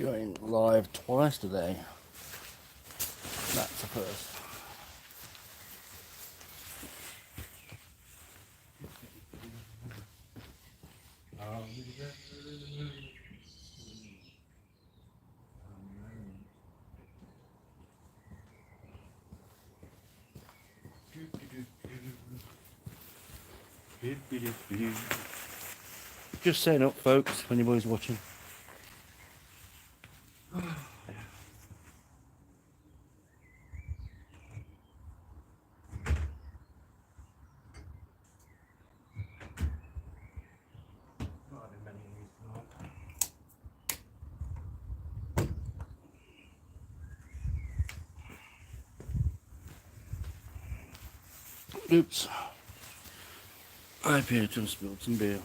Going live twice today. That's the first. Just saying up, folks, if anybody's watching. Oops. I appear to have spilled some beer.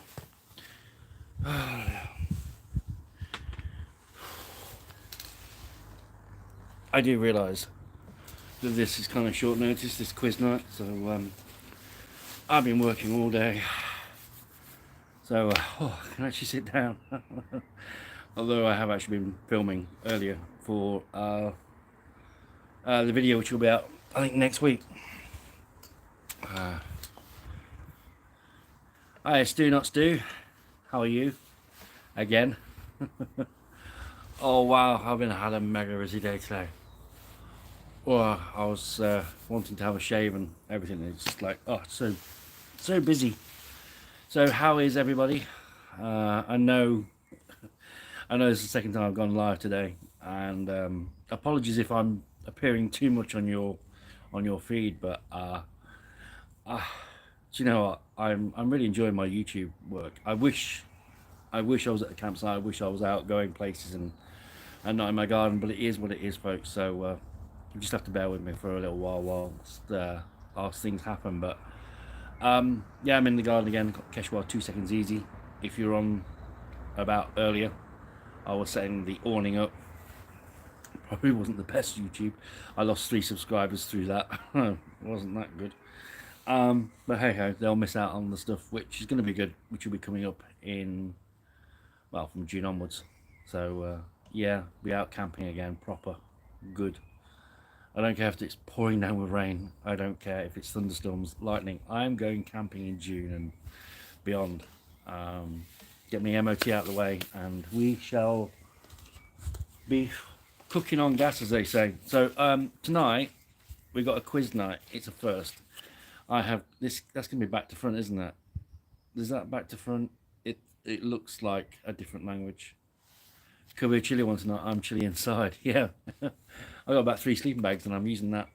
I do realise that this is kind of short notice, this quiz night, so I've been working all day, so I can actually sit down. Although I have actually been filming earlier for the video, which will be out, I think, next week. Hi, Stu Not Stu. How are you? Again. Oh wow, I've had a mega busy day today. Well, I was wanting to have a shave and everything. It's just like, oh, so busy. So how is everybody? I know it's the second time I've gone live today, and apologies if I'm appearing too much on your feed, but do you know what? I'm really enjoying my YouTube work. I wish I was at the campsite. I wish I was out going places and not in my garden, but it is what it is, folks. So you just have to bear with me for a little while whilst things happen. But yeah, I'm in the garden again. Keshwar 2 seconds easy. If you're on about earlier, I was setting the awning up. Probably wasn't the best YouTube. I lost 3 subscribers through that. Wasn't that good. But hey ho, they'll miss out on the stuff which is going to be good, which will be coming up in, well, from June onwards. So yeah, be out camping again, proper good. I don't care if it's pouring down with rain. I don't care if it's thunderstorms, lightning. I'm going camping in June and beyond. Get my MOT out of the way, and we shall be cooking on gas, as they say. So tonight we got a quiz night. It's a first. I have this. That's gonna be back to front, isn't it? Is that back to front? It looks like a different language. Could be a chilly one tonight. I'm chilly inside. Yeah, I got about 3 sleeping bags, and I'm using that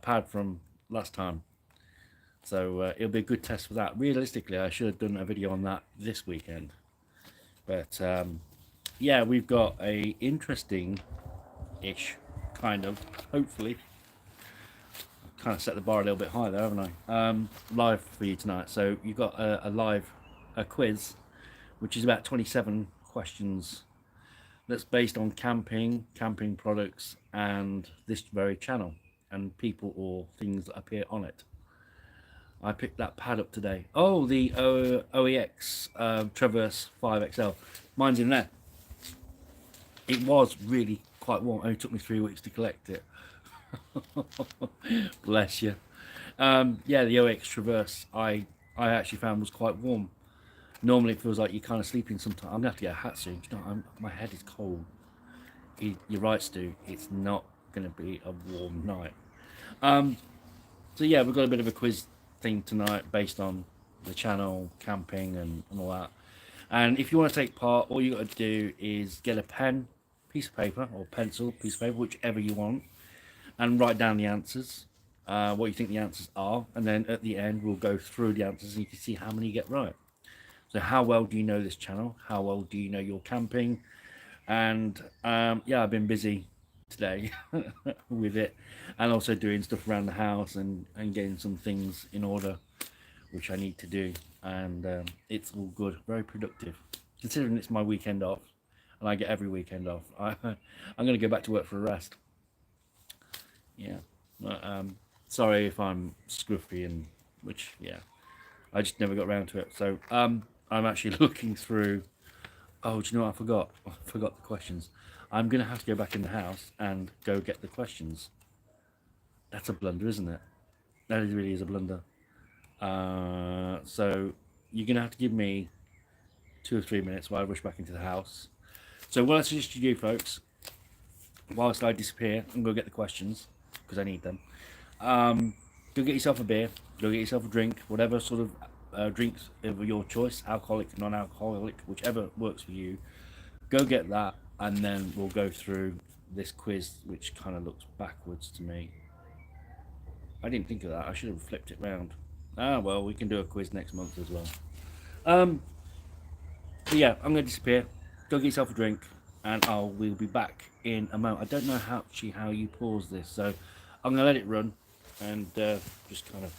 pad from last time. So it'll be a good test for that. Realistically, I should have done a video on that this weekend. But yeah, we've got a interesting-ish kind of, hopefully. Kind of set the bar a little bit higher there, haven't I? Live for you tonight. So you've got a quiz, which is about 27 questions. That's based on camping products, and this very channel, and people or things that appear on it. I picked that pad up today. Oh, the OEX Traverse 5XL. Mine's in there. It was really quite warm. It only took me 3 weeks to collect it. Bless you. Yeah, the OEX Traverse I actually found was quite warm. Normally it feels like you're kind of sleeping sometimes. I'm gonna have to get a hat soon. You know, my head is cold. You're right, Stu. It's not gonna be a warm night. So yeah, we've got a bit of a quiz thing tonight based on the channel, camping, and all that. And if you want to take part, all you got to do is get a pen, piece of paper, or pencil, piece of paper, whichever you want, and write down the answers, what you think the answers are, and then at the end we'll go through the answers and you can see how many you get right. So how well do you know this channel? How well do you know your camping? And yeah, I've been busy today with it, and also doing stuff around the house and getting some things in order which I need to do, and it's all good, very productive considering it's my weekend off, and I get every weekend off. I'm going to go back to work for a rest. Yeah, sorry if I'm scruffy, and which, yeah, I just never got around to it. So I'm actually looking through. Oh, do you know what I forgot? I forgot the questions. I'm going to have to go back in the house and go get the questions. That's a blunder, isn't it? That really is a blunder. So you're going to have to give me 2 or 3 minutes while I rush back into the house. So what I suggest you do, folks, whilst I disappear and go get the questions, because I need them, go get yourself a beer, go get yourself a drink, whatever sort of drinks of your choice, alcoholic, non-alcoholic, whichever works for you. Go get that, and then we'll go through this quiz, which kind of looks backwards to me. I didn't think of that. I should have flipped it round. Ah, well, we can do a quiz next month as well. But yeah, I'm going to disappear. Go get yourself a drink, and we'll be back in a moment. I don't know how you pause this, so I'm going to let it run, and just kind of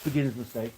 beginner's mistake.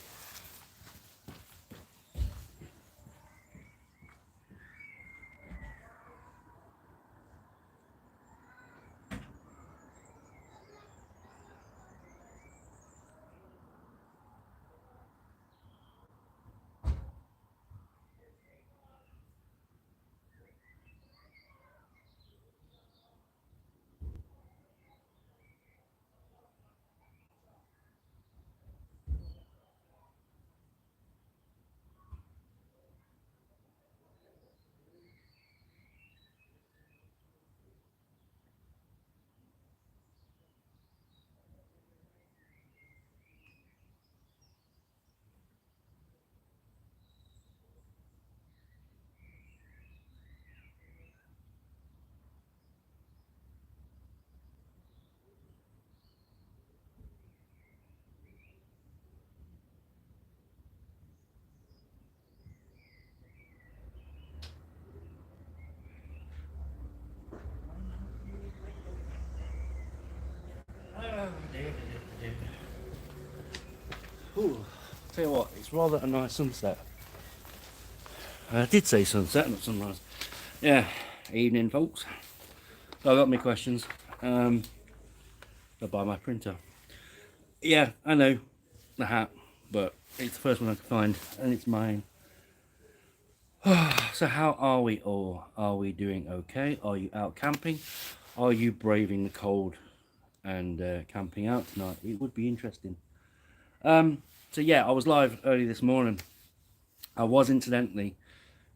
Ooh, tell you what, it's rather a nice sunset. I did say sunset, not sunrise. Yeah, evening, folks. So I got my questions. I'll buy my printer. Yeah, I know the hat, but it's the first one I could find, and it's mine. So how are we all? Are we doing okay? Are you out camping? Are you braving the cold and camping out tonight? It would be interesting. So yeah, I was live early this morning. I was incidentally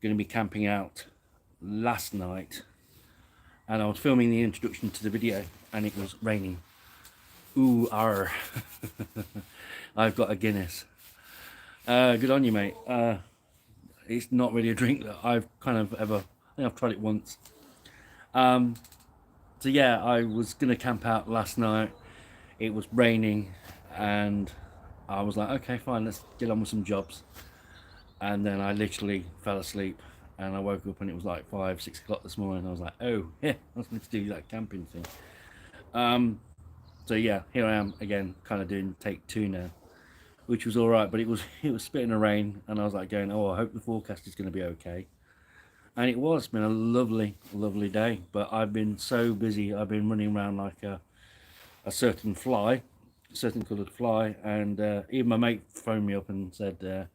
going to be camping out last night, and I was filming the introduction to the video, and it was raining. Ooh, arr. I've got a Guinness. Good on you, mate. It's not really a drink that I've kind of ever, I think I've tried it once. So yeah, I was going to camp out last night. It was raining, and I was like, okay, fine, let's get on with some jobs. And then I literally fell asleep, and I woke up and it was like 5-6 o'clock this morning. I was like, oh yeah, I was going to do that camping thing. So yeah, here I am again, kind of doing take 2 now, which was all right, but it was spitting a rain, and I was like going, oh, I hope the forecast is going to be okay. And it was. It's been a lovely, lovely day, but I've been so busy. I've been running around like a certain fly, a certain coloured fly, and even my mate phoned me up and said, are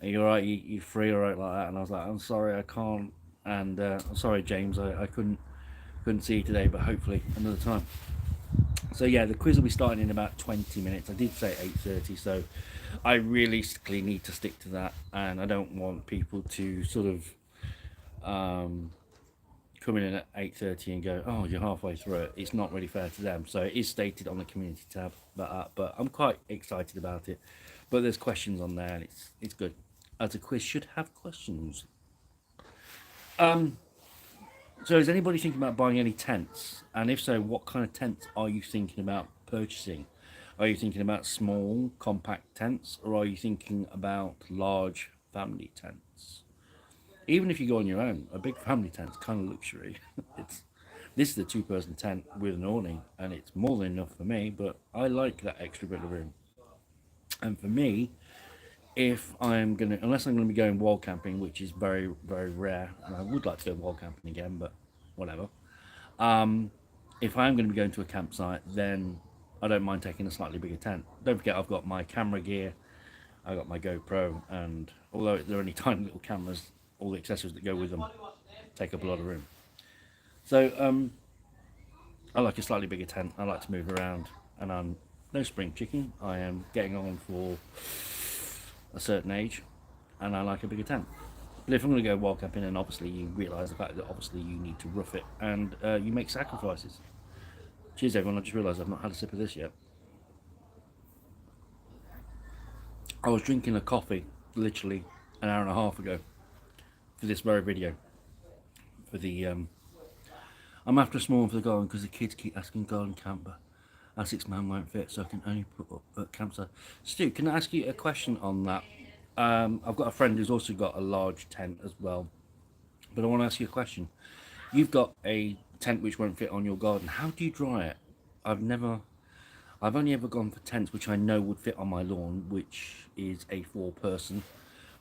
you alright, you free, alright, like that? And I was like, I'm sorry, I can't, and I'm sorry, James, I couldn't see you today, but hopefully another time. So yeah, the quiz will be starting in about 20 minutes. I did say 8:30, so I realistically need to stick to that, and I don't want people to sort of come in at 8:30 and go, oh, you're halfway through it. It's not really fair to them. So it is stated on the community tab, but I'm quite excited about it. But there's questions on there, and it's good, as a quiz should have questions. So is anybody thinking about buying any tents? And if so, what kind of tents are you thinking about purchasing? Are you thinking about small, compact tents, or are you thinking about large family tents? Even if you go on your own, a big family tent's kind of luxury. This is a 2-person tent with an awning, and it's more than enough for me, but I like that extra bit of room. And for me, if I'm gonna, unless I'm gonna be going wall camping, which is very, very rare, and I would like to go wall camping again, but whatever. If I'm going to be going to a campsite, then I don't mind taking a slightly bigger tent. Don't forget, I've got my camera gear, I've got my GoPro, and although they're only tiny little cameras, all the accessories that go with them take up a lot of room. So I like a slightly bigger tent. I like to move around, and I'm no spring chicken. I am getting on for a certain age, and I like a bigger tent. But if I'm going to go wild camping, then obviously you realise the fact that obviously you need to rough it, and you make sacrifices. Cheers, everyone. I just realised I've not had a sip of this yet. I was drinking a coffee literally an hour and a half ago for this very video. For the I'm after a small one for the garden because the kids keep asking garden camper. Our 6-man won't fit, so I can only put up at campsite. Stu, can I ask you a question on that? I've got a friend who's also got a large tent as well, but I want to ask you a question. You've got a tent which won't fit on your garden. How do you dry it? I've only ever gone for tents which I know would fit on my lawn, which is a 4-person.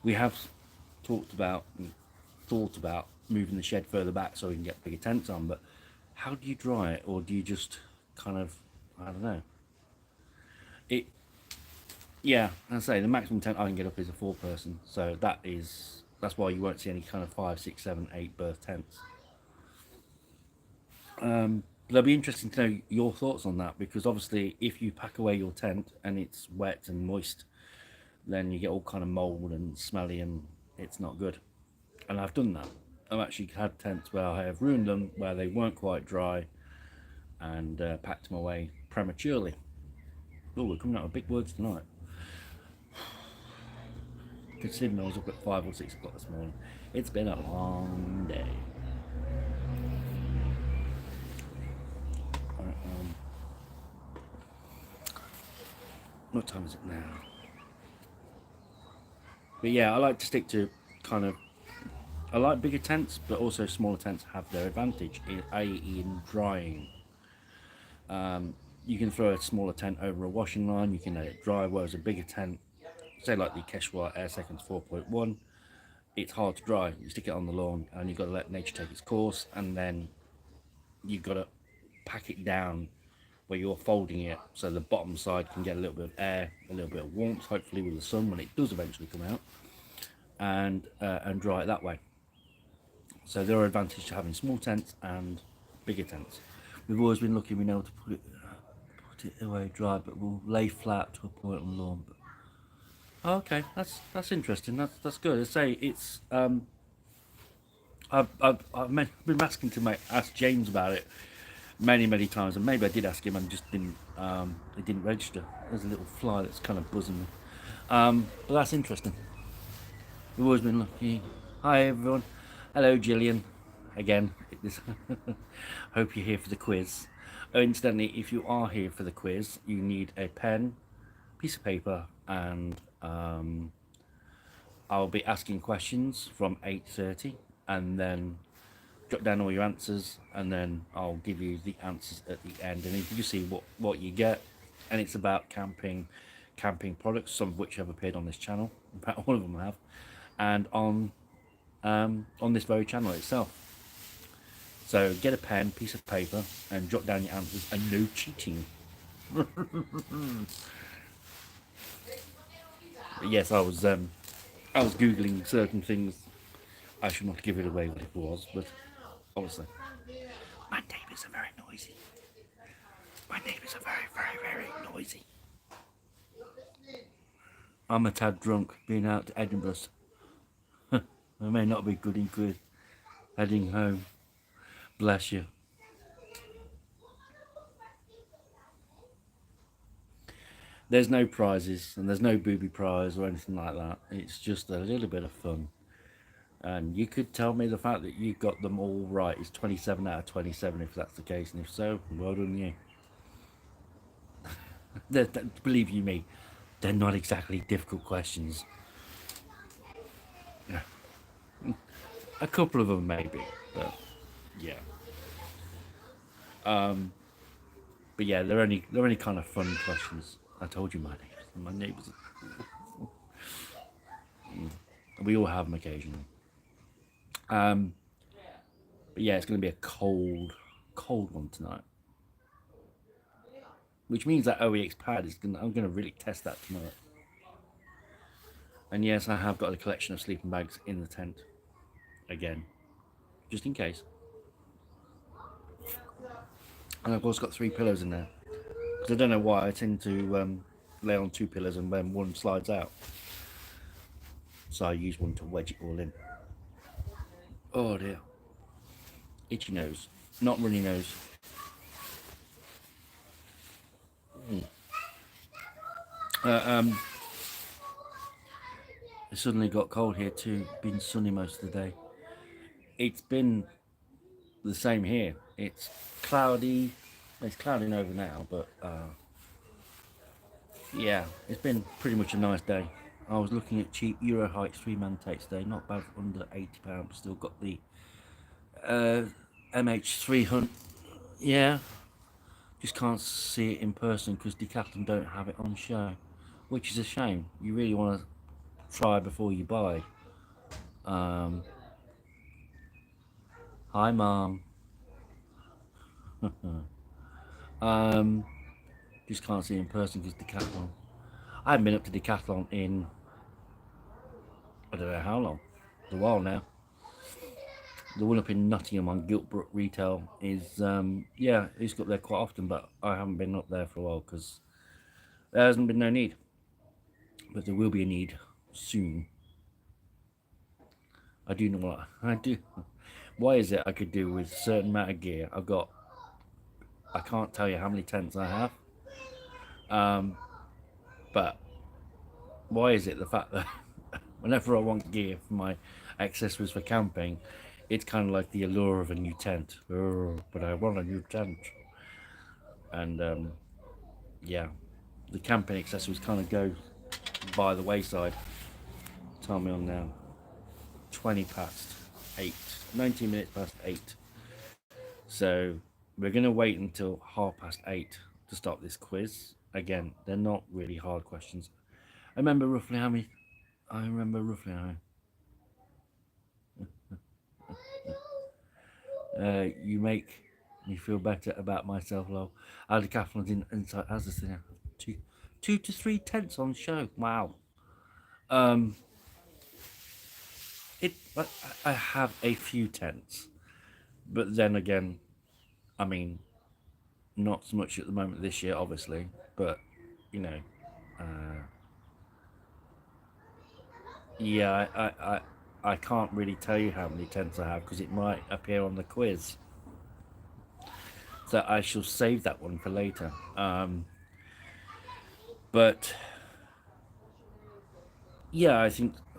We have thought about moving the shed further back so we can get bigger tents on, but how do you dry it? Or do you just kind of, I don't know. Yeah, I say the maximum tent I can get up is a 4-person, so that's why you won't see any kind of 5, 6, 7, 8 berth tents. But it'll be interesting to know your thoughts on that, because obviously if you pack away your tent and it's wet and moist, then you get all kind of mold and smelly, and it's not good. And I've done that. I've actually had tents where I have ruined them, where they weren't quite dry, and packed them away prematurely. Oh, we're coming out with big words tonight. Considering I was up at 5 or 6 o'clock this morning, it's been a long day. What time is it now? But yeah, I like to stick to kind of, I like bigger tents, but also smaller tents have their advantage, i.e. in drying. You can throw a smaller tent over a washing line, you can let it dry, whereas a bigger tent, say like the Keshwar Air Seconds 4.1, it's hard to dry. You stick it on the lawn and you've got to let nature take its course, and then you've got to pack it down where you're folding it so the bottom side can get a little bit of air, a little bit of warmth, hopefully with the sun when it does eventually come out, and dry it that way. So there are advantages to having small tents and bigger tents. We've always been lucky being able to put it away dry, but we'll lay flat to a point on the lawn. But oh, okay, that's interesting. That's good. I say it's I've been asking to ask James about it many times, and maybe I did ask him and just didn't it didn't register. There's a little fly that's kind of buzzing me, but that's interesting. We've always been lucky. Hi everyone, hello Gillian again. Hope you're here for the quiz. Oh, incidentally, if you are here for the quiz, you need a pen, piece of paper, and I'll be asking questions from 8:30, and then jot down all your answers, and then I'll give you the answers at the end, and you can just see what you get. And it's about camping products, some of which have appeared on this channel. In fact, all of them have, and on this very channel itself. So get a pen, piece of paper, and jot down your answers, and no cheating. Yes, I was googling certain things. I should not give it away what it was, but honestly, my neighbours are very noisy. My neighbours are very noisy. I'm a tad drunk, being out to Edinburgh. I may not be good in quiz. Heading home. Bless you. There's no prizes, and there's no booby prize or anything like that. It's just a little bit of fun. And you could tell me the fact that you got them all right is 27 out of 27 if that's the case, and if so, well done you. Believe you me, they're not exactly difficult questions. Yeah. A couple of them maybe, but yeah. But yeah, they're only kind of fun questions. I told you my neighbours. We all have them occasionally. But yeah, it's going to be a cold one tonight, which means that OEX pad is I'm going to really test that tonight. And yes, I have got a collection of sleeping bags in the tent again, just in case. And I've also got 3 pillows in there. Because I don't know why I tend to lay on 2 pillows and then one slides out. So I use one to wedge it all in. Oh dear. Itchy nose. Not runny nose. It suddenly got cold here too. Been sunny most of the day. It's been the same here. It's cloudy. It's clouding over now, but yeah, it's been pretty much a nice day. I was looking at cheap Euro Heights 3-man takes today. Not bad, under £80. Still got the MH300. Yeah, just can't see it in person because Decathlon don't have it on show, which is a shame. You really want to try before you buy. Hi, Mom. Just can't see it in person because Decathlon. I haven't been up to Decathlon in I don't know how long. It's a while now. The one up in Nottingham on Giltbrook Retail is yeah, I used to go up there quite often, but I haven't been up there for a while because there hasn't been no need. But there will be a need soon. I do know what I do. Why is it I could do with a certain amount of gear? I can't tell you how many tents I have. But why is it the fact that whenever I want gear for my accessories for camping, it's kind of like the allure of a new tent. Oh, but I want a new tent. And yeah, the camping accessories kind of go by the wayside. Time me on now. 20 past 8. 19 minutes past 8. So we're going to wait until 8:30 to start this quiz. Again, they're not really hard questions. I remember roughly how many. You make me feel better about myself, lol. Aldi Kaplan's inside as this thing. 2 to 3 tents on show. Wow. It. I have a few tents, but then again, I mean, not so much at the moment this year, obviously. But you know, yeah, I can't really tell you how many tents I have because it might appear on the quiz. So I shall save that one for later. But yeah,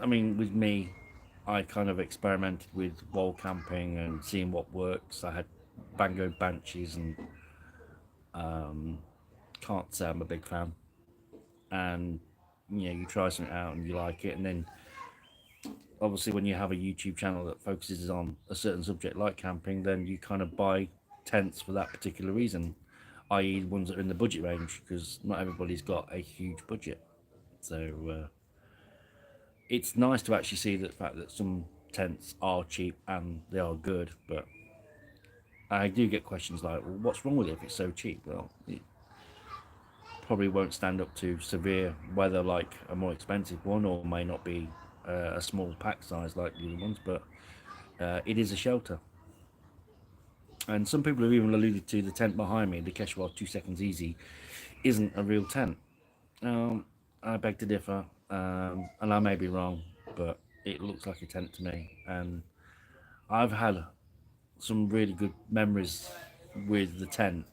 I mean, with me, I kind of experimented with wall camping and seeing what works. I had Bango Banshees and can't say I'm a big fan. And you know, you try something out and you like it, and then obviously when you have a YouTube channel that focuses on a certain subject like camping, then you kind of buy tents for that particular reason, i.e. ones that are in the budget range, because not everybody's got a huge budget. So it's nice to actually see the fact that some tents are cheap and they are good, but I do get questions like, well, what's wrong with it if it's so cheap? Well, it probably won't stand up to severe weather like a more expensive one, or may not be a small pack size like the other ones, but it is a shelter. And some people have even alluded to the tent behind me, the Keshwar 2 Seconds Easy, isn't a real tent. I beg to differ, and I may be wrong, but it looks like a tent to me. And I've had some really good memories with the tent.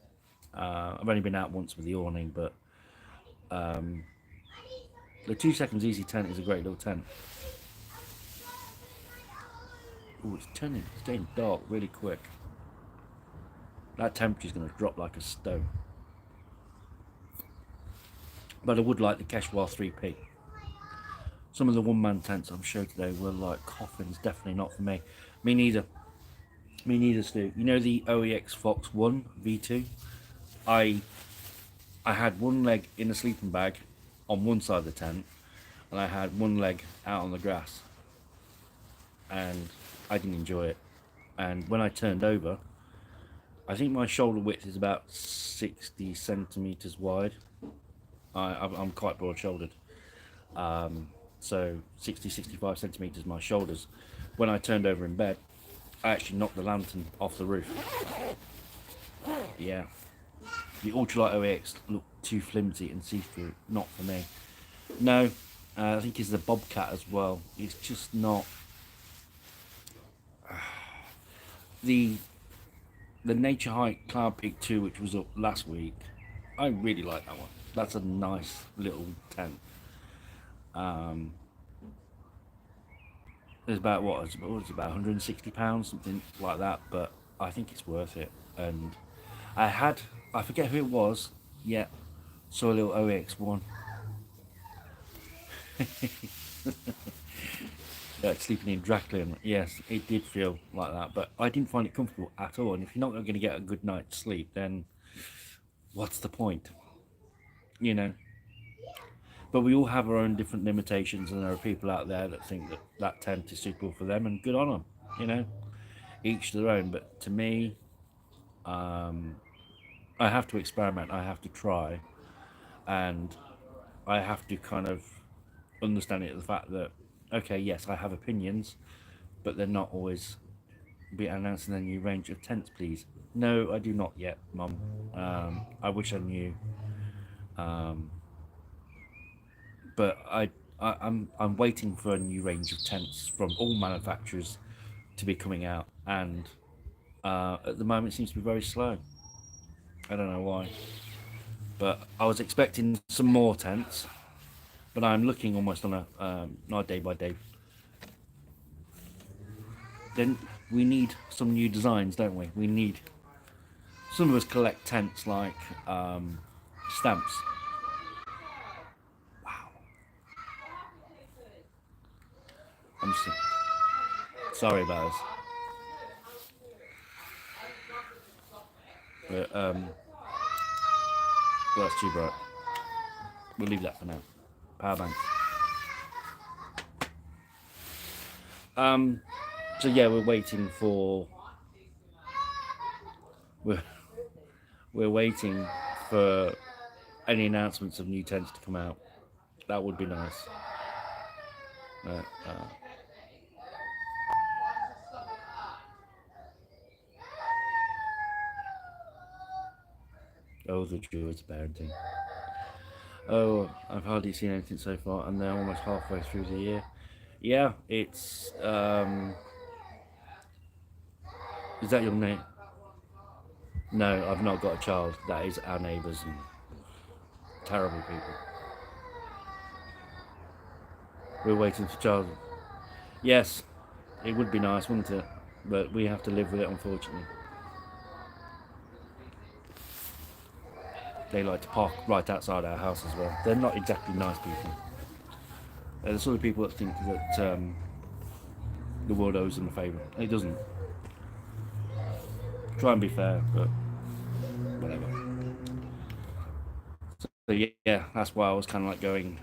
I've only been out once with the awning, but the 2 Seconds Easy tent is a great little tent. Oh, it's getting dark really quick. That temperature's going to drop like a stone. But I would like the Keshwar 3P. Some of the one-man tents I'm showing today were like coffins. Definitely not for me. Me neither. Me neither, Stu. You know the OEX Fox 1 V2? I had one leg in a sleeping bag on one side of the tent, and I had one leg out on the grass, and I didn't enjoy it. And when I turned over, I think my shoulder width is about 60 centimeters wide. I'm quite broad-shouldered, so 60-65 centimeters my shoulders. When I turned over in bed, I actually knocked the lantern off the roof. Yeah. The Ultralight OEX looked too flimsy and see-through. Not for me. No, I think it's the Bobcat as well. It's just not... The Nature Hike Cloud Peak 2, which was up last week, I really like that one. That's a nice little tent. It's about what? It's about £160, something like that. But I think it's worth it. And I forget who it was. Yeah, saw a little OX1. Sleeping in Draklin. Yes, it did feel like that, but I didn't find it comfortable at all. And if you're not going to get a good night's sleep, then what's the point? You know. But we all have our own different limitations, and there are people out there that think that that tent is suitable for them, and good on them. You know, each their own. But to me, I have to experiment. I have to try, and I have to kind of understand it. The fact that okay, yes, I have opinions, but they're not always be announcing a new range of tents, please. No, I do not yet, Mum. I wish I knew. But I'm waiting for a new range of tents from all manufacturers to be coming out, and at the moment it seems to be very slow. I don't know why, but I was expecting some more tents, but I'm looking almost on a not day by day. Then we need some new designs, don't we? We need some of us collect tents like stamps. Wow, I'm sorry about this, but well, that's too bright. We'll leave that for now. Power bank. So yeah, we're waiting for we're we're waiting for any announcements of new tents to come out. That would be nice. Uh, uh, oh, the joys of parenting. Oh, I've hardly seen anything so far, and they're almost halfway through the year. Yeah, it's is that your name? No, I've not got a child. That is our neighbours and terrible people. We're waiting for child. Yes, it would be nice, wouldn't it? But we have to live with it, unfortunately. They like to park right outside our house as well. They're not exactly nice people. They're the sort of people that think that the world owes them a favour. It doesn't. Try and be fair, but whatever. So yeah, that's why I was kind of like going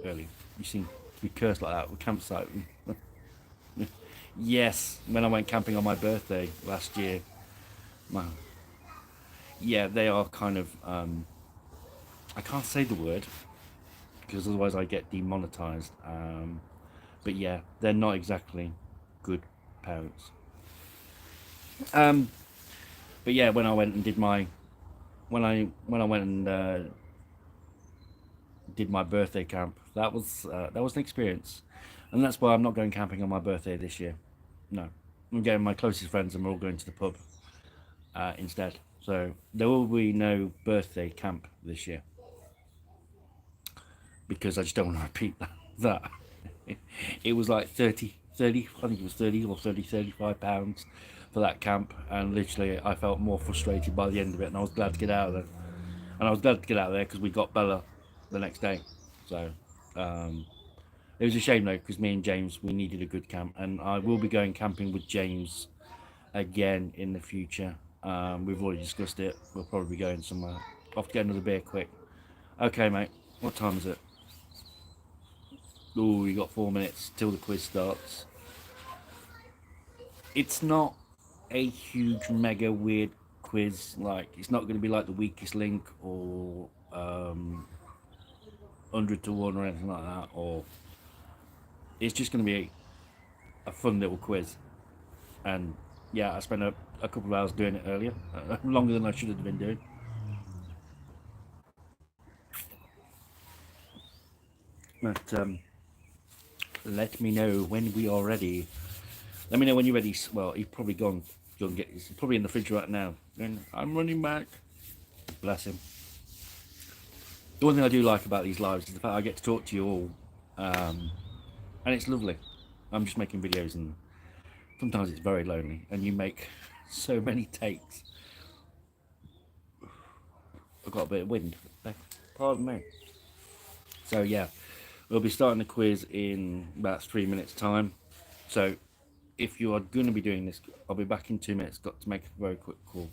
early. You seem to be cursed like that with campsite. Yes, when I went camping on my birthday last year, my, yeah, they are kind of. I can't say the word because otherwise I get demonetized. But yeah, they're not exactly good parents. Um, but yeah, when I went and did my when I went and did my birthday camp, that was an experience, and that's why I'm not going camping on my birthday this year. No, I'm getting my closest friends and we're all going to the pub instead. So there will be no birthday camp this year because I just don't want to repeat that. It was like 30, I think it was 30 or 35 pounds for that camp, and literally I felt more frustrated by the end of it, and I was glad to get out of there. And I was glad to get out of there because we got Bella the next day. So it was a shame though, because me and James, we needed a good camp, and I will be going camping with James again in the future. We've already discussed it. We'll probably be going somewhere. Off to get another beer quick. Okay, mate. What time is it? Oh, we got 4 minutes till the quiz starts. It's not a huge, mega weird quiz. Like, it's not going to be like the weakest link or 100 to 1 or anything like that. Or it's just going to be a fun little quiz. And yeah, I spent a couple of hours doing it earlier, longer than I should have been doing. But let me know when we are ready. Let me know when you're ready. Well, he's probably gone. He's probably in the fridge right now. And I'm running back. Bless him. The one thing I do like about these lives is the fact I get to talk to you all, and it's lovely. I'm just making videos, and sometimes it's very lonely, and you make so many takes. I've got a bit of wind. Pardon me. So yeah, we'll be starting the quiz in about 3 minutes time. So if you are going to be doing this, I'll be back in 2 minutes. Got to make a very quick call.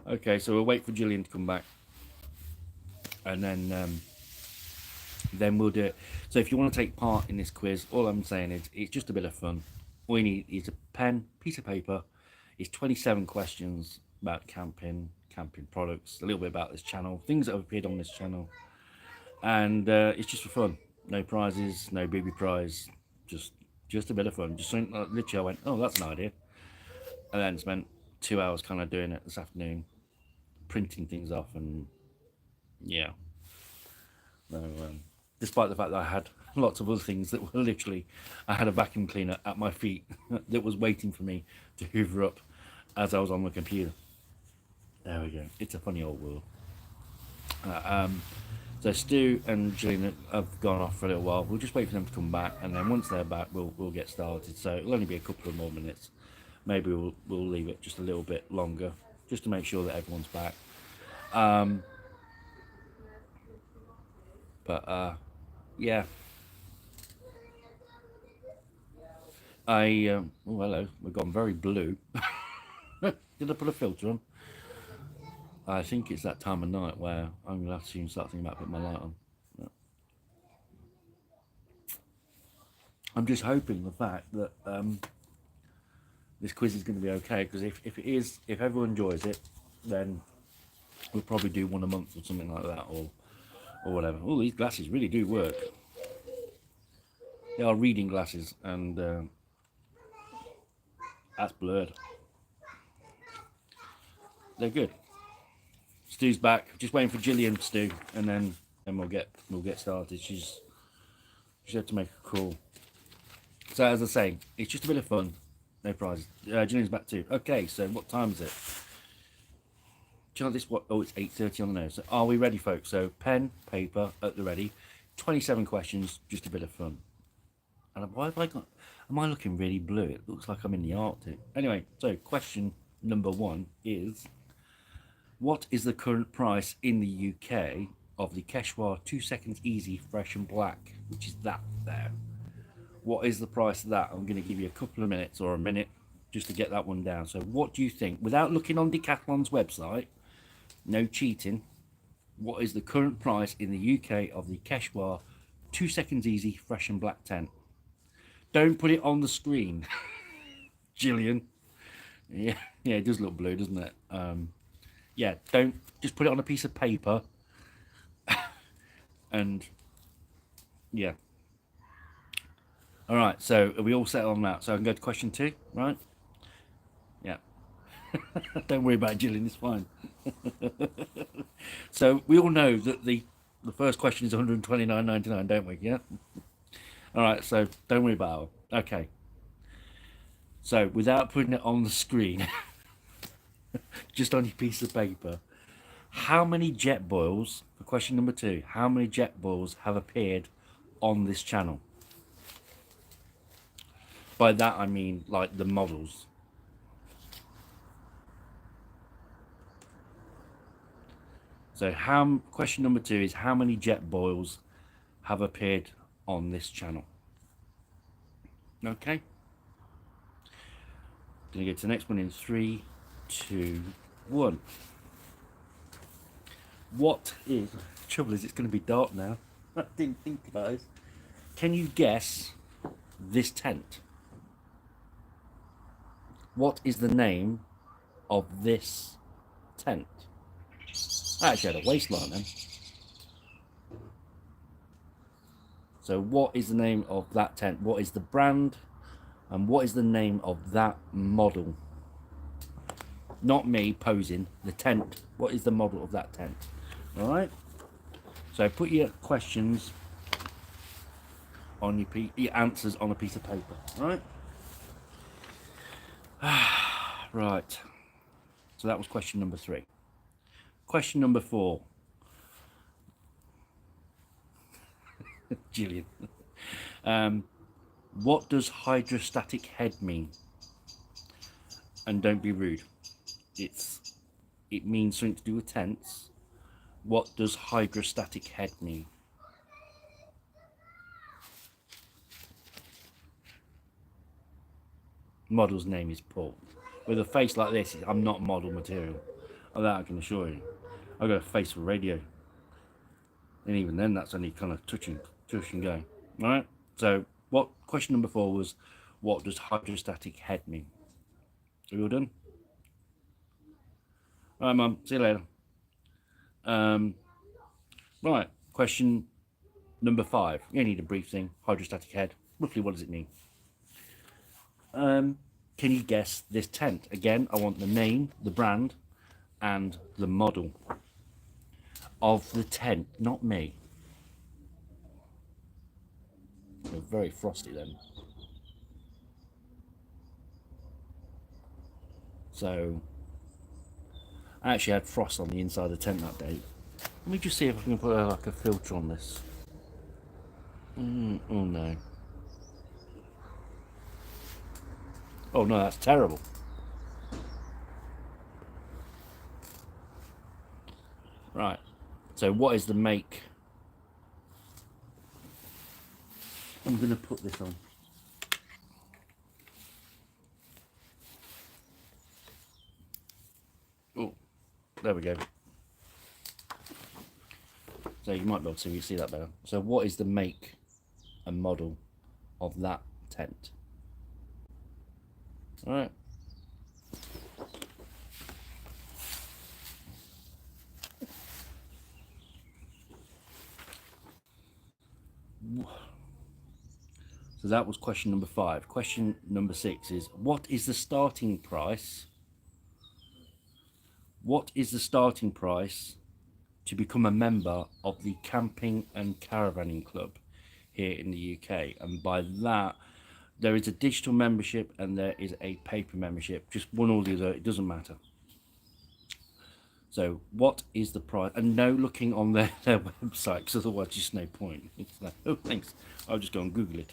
Okay, so we'll wait for Gillian to come back, and then we'll do it. So if you want to take part in this quiz, all I'm saying is it's just a bit of fun. All you need is a pen, piece of paper. It's 27 questions about camping products, a little bit about this channel, things that have appeared on this channel, and it's just for fun. No prizes, no booby prize, just a bit of fun. Just something like, literally I went, oh, that's an idea, and then spent 2 hours kind of doing it this afternoon, printing things off, and yeah. So, despite the fact that I had lots of other things that were literally, I had a vacuum cleaner at my feet that was waiting for me to hoover up as I was on the computer. There we go. It's a funny old world. So Stu and Gillian have gone off for a little while. We'll just wait for them to come back, and then once they're back, we'll get started. So it'll only be a couple of more minutes. Maybe we'll leave it just a little bit longer, just to make sure that everyone's back. Yeah. Oh, hello. We've gone very blue. Did I put a filter on? I think it's that time of night where I'm going to have to start thinking about putting my light on. I'm just hoping the fact that this quiz is going to be okay, because if it is, if everyone enjoys it, then we'll probably do one a month or something like that, or whatever. Oh, these glasses really do work. They are reading glasses, and that's blurred. They're good. Stu's back. Just waiting for Gillian, Stu, and then we'll get started. She had to make a call. So as I say, it's just a bit of fun. No prizes. Gillian's back too. Okay, so what time is it? Do you know this? What? Oh, it's 8:30 on the nose. So are we ready, folks? So pen, paper at the ready. 27 questions, just a bit of fun. And why have I got? Am I looking really blue? It looks like I'm in the Arctic. Anyway, so question number 1 is: what is the current price in the UK of the Quechua 2 Seconds Easy Fresh and Black, which is that there? What is the price of that? I'm going to give you a couple of minutes or a minute just to get that one down. So what do you think? Without looking on Decathlon's website, no cheating, what is the current price in the UK of the Quechua 2 Seconds Easy Fresh and Black tent? Don't put it on the screen, Gillian. Yeah, it does look blue, doesn't it? Yeah, don't, just put it on a piece of paper. And yeah. All right, so are we all set on that? So I can go to question 2, right? Yeah. Don't worry about it, Gillian, it's fine. So we all know that the first question is 129.99, don't we? Yeah. All right, so don't worry about it. Okay. So without putting it on the screen, just on your piece of paper, how many Jetboils, for question number 2, how many Jetboils have appeared on this channel? By that I mean like the models. So question number 2 is how many Jetboils have appeared on this channel? Okay. Gonna get to the next one in 3, 2, 1. What is, trouble is it's going to be dark now. I didn't think about it. Can you guess this tent? What is the name of this tent? I actually had a waistline then. So what is the name of that tent? What is the brand And what is the name of that model? Not me posing, the tent. What is the model of that tent? All right. So put your questions on your answers on a piece of paper. All right. Right. So that was question number 3. Question number 4. Gillian. What does hydrostatic head mean? And don't be rude. It means something to do with tents. What does hydrostatic head mean? Model's name is Paul. With a face like this, I'm not model material. Oh, that I can assure you. I've got a face for radio. And even then, that's only kind of touch and go. All right. So, question number 4 was, what does hydrostatic head mean? Are we all done? All right, Mum. See you later. Right. Question number 5. You need a brief thing. Hydrostatic head. Roughly, what does it mean? Can you guess this tent? Again, I want the name, the brand, and the model of the tent, not me. They're very frosty then. So, I actually had frost on the inside of the tent that day. Let me just see if I can put like a filter on this. Oh no. Oh no, that's terrible. Right. So what is the make? I'm going to put this on. Oh, there we go. So you might be able to see that better. So what is the make and model of that tent? All right. So that was question number 5. Question number 6 is, what is the starting price? What is the starting price to become a member of the Camping and Caravanning Club here in the UK? And by that, there is a digital membership and there is a paper membership. Just one or the other, it doesn't matter. So what is the price? And no looking on their website, because otherwise just no point. It's like, oh, thanks. I'll just go and Google it.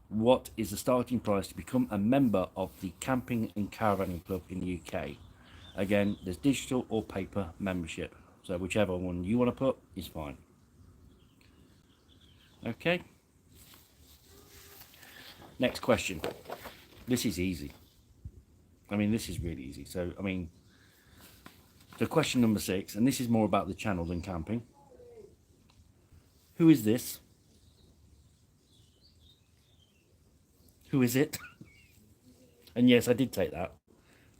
What is the starting price to become a member of the Camping and Caravanning Club in the UK? Again, there's digital or paper membership. So whichever one you want to put is fine. Okay. Next question. This is easy. I mean, this is really easy. So, I mean, so question number 6, and this is more about the channel than camping. Who is this? Who is it? And yes, I did take that.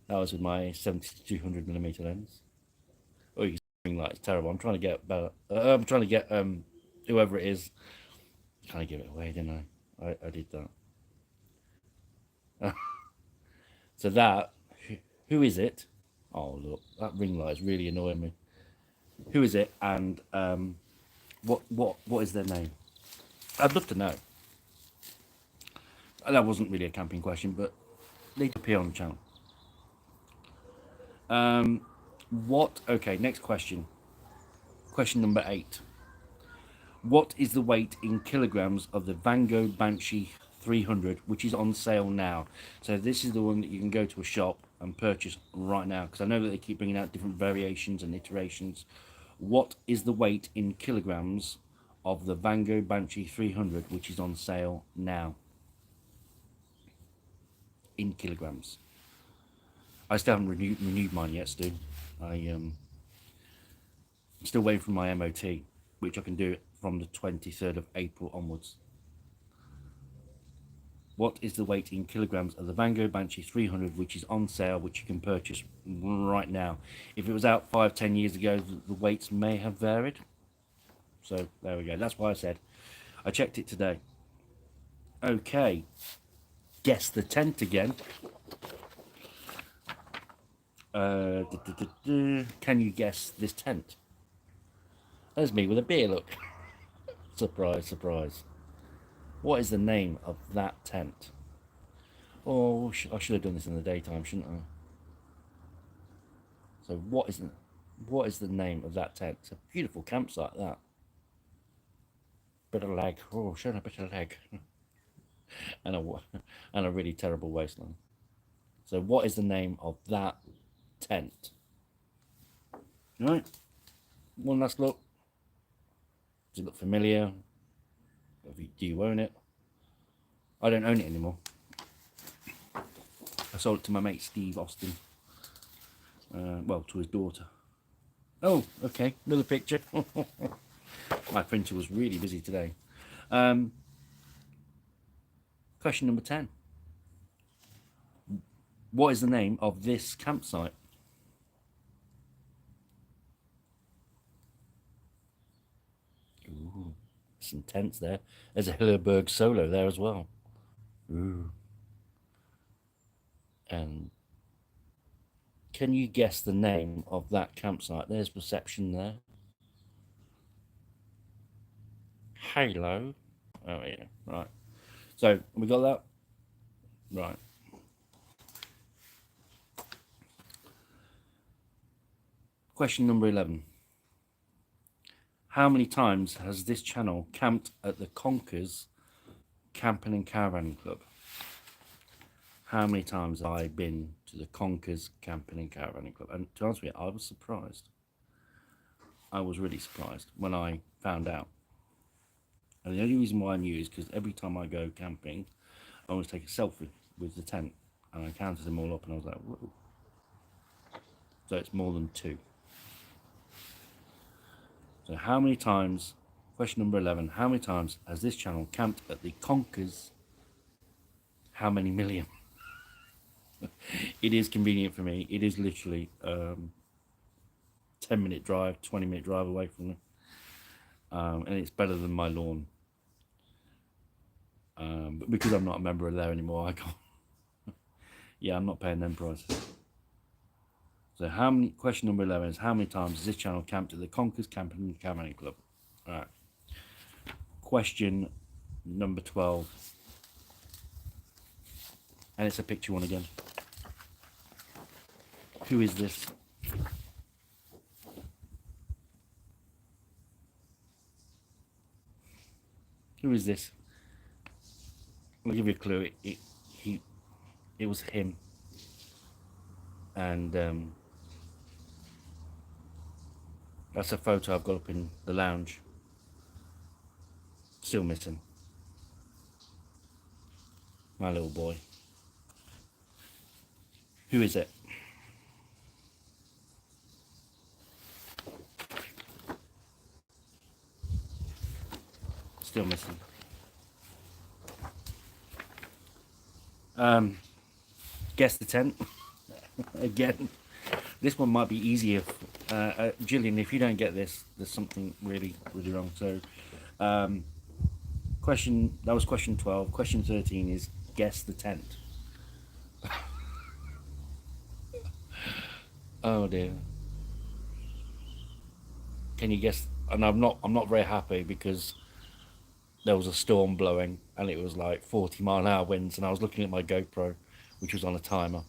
That was with my 70-200mm lens. Oh, you can see like it's terrible. I'm trying to get better. I'm trying to get whoever it is. Kind of give it away, didn't I? I did that. So that, who is it? Oh look, that ring light is really annoying me. Who is it? And what is their name? I'd love to know. That wasn't really a camping question, but they appear on the channel. Okay, next question. Question number 8. What is the weight in kilograms of the Van Gogh Banshee 300, which is on sale now? So this is the one that you can go to a shop and purchase right now, because I know that they keep bringing out different variations and iterations. What is the weight in kilograms of the Van Gogh Banshee 300, which is on sale now? In kilograms. I still haven't renewed mine yet, Stu. I'm still waiting for my MOT, which I can do from the 23rd of April onwards. What is the weight in kilograms of the Van Gogh Banshee 300, which is on sale, which you can purchase right now? If it was out 5-10 years ago, the weights may have varied. So there we go. That's why I said I checked it today. Okay. guess the tent again. Can you guess this tent? There's me with a beer, look. Surprise, surprise. What is the name of that tent? Oh, I should have done this in the daytime, shouldn't I? So what is the name of that tent? It's a beautiful campsite, that. Bit of leg. Oh, showing a bit of leg. and a really terrible waistline. So what is the name of that tent? Right. One last look. Does it look familiar? Do you own it? I don't own it anymore. I sold it to my mate Steve Austin. Well, to his daughter. Oh, okay. Another picture. My printer was really busy today. Question number 10. What is the name of this campsite? Ooh, some tents there. There's a Hillerberg Solo there as well. Ooh. And can you guess the name of that campsite? There's reception there. Halo. Oh yeah, right. So we got that? Right. Question number 11. How many times has this channel camped at the Conkers Camping and Caravanning Club? How many times have I been to the Conkers Camping and Caravanning Club? And to answer it, I was surprised. I was really surprised when I found out. And the only reason why I knew is because every time I go camping, I always take a selfie with the tent. And I counted them all up and I was like, whoa. So it's more than 2. So how many times, question number 11, how many times has this channel camped at the Conkers? How many million? It is convenient for me. It is literally 10-minute drive, 20-minute drive away from me. And it's better than my lawn. But because I'm not a member of there anymore, I can't. Yeah, I'm not paying them prices. So how many, question number 11 is how many times has this channel camped at the Conkers Camping and Caravanning Club? All right. Question number 12. And it's a picture one again. Who is this? Who is this? I'll give you a clue. It was him. And that's a photo I've got up in the lounge. Still missing. My little boy. Who is it? Still missing. Guess the tent. Again. This one might be easier. Gillian, if you don't get this, there's something really, really wrong. So, that was question 12. Question 13 is guess the tent. Oh dear. Can you guess? And I'm not very happy because there was a storm blowing and it was like 40-mile-an-hour winds, and I was looking at my GoPro, which was on a timer,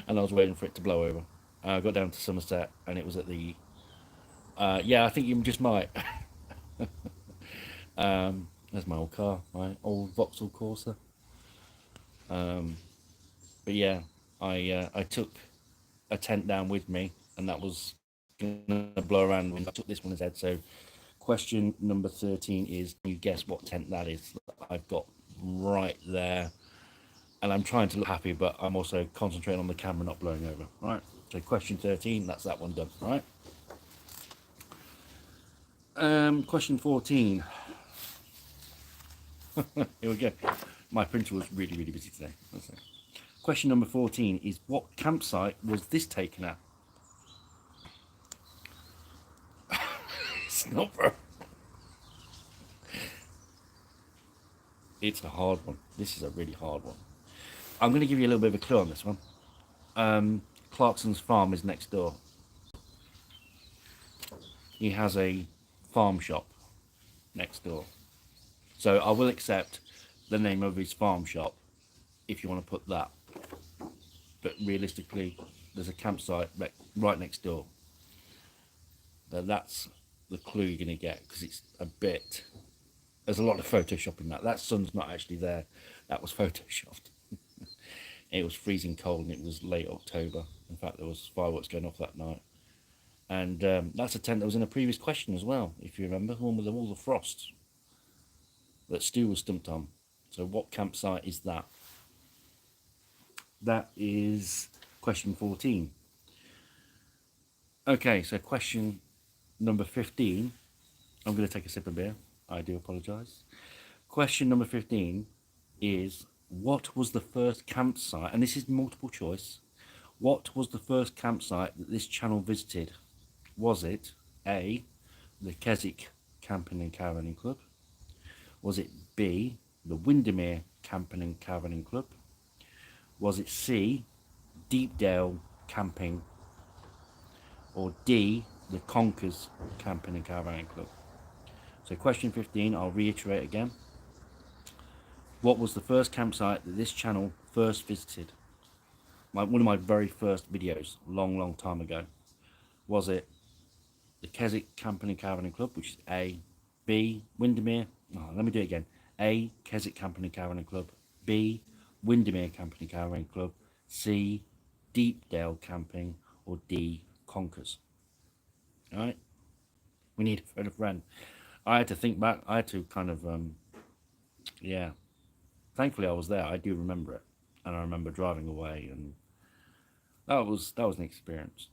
and I was waiting for it to blow over. I got down to Somerset and it was at the yeah, I think you just might. There's my old car, my old Vauxhall Corsa. But yeah, I took a tent down with me, and that was gonna blow around when I took this one instead. So question number 13 is, can you guess what tent that is that I've got right there? And I'm trying to look happy, but I'm also concentrating on the camera not blowing over. Right. So question 13, that's that one done. Right. Question 14. Here we go. My printer was really, really busy today. Question number 14 is, what campsite was this taken at? It's not very... It's a hard one. This is a really hard one. I'm going to give you a little bit of a clue on this one. Clarkson's farm is next door. He has a farm shop next door. So I will accept the name of his farm shop if you want to put that. But realistically, there's a campsite right next door. That's the clue you're going to get, because it's a bit... There's a lot of Photoshop in that. That sun's not actually there. That was Photoshopped. It was freezing cold and it was late October. In fact, there was fireworks going off that night. And that's a tent that was in a previous question as well, if you remember, the one with all the frosts that Stu was stumped on. So what campsite is that? That is question 14. Okay, so question number 15. I'm going to take a sip of beer. I do apologise. Question number 15 is, what was the first campsite, and this is multiple choice, what was the first campsite that this channel visited? Was it A, the Keswick Camping and Caravanning Club? Was it B, the Windermere Camping and Caravanning Club? Was it C, Deepdale Camping? Or D, the Conkers Camping and Caravanning Club? So question 15, I'll reiterate again. What was the first campsite that this channel first visited? One of my very first videos, long time ago. Was it the Keswick Camping and Caravanning Club, which is A, B, Windermere, let me do it again. A, Keswick Camping and Caravanning Club, B, Windermere Camping and Caravanning Club, C, Deepdale Camping, or D, Conkers? Alright, we need a friend. I had to think back, I had to kind of, yeah. Thankfully I was there, I do remember it. And I remember driving away, and that was an experience.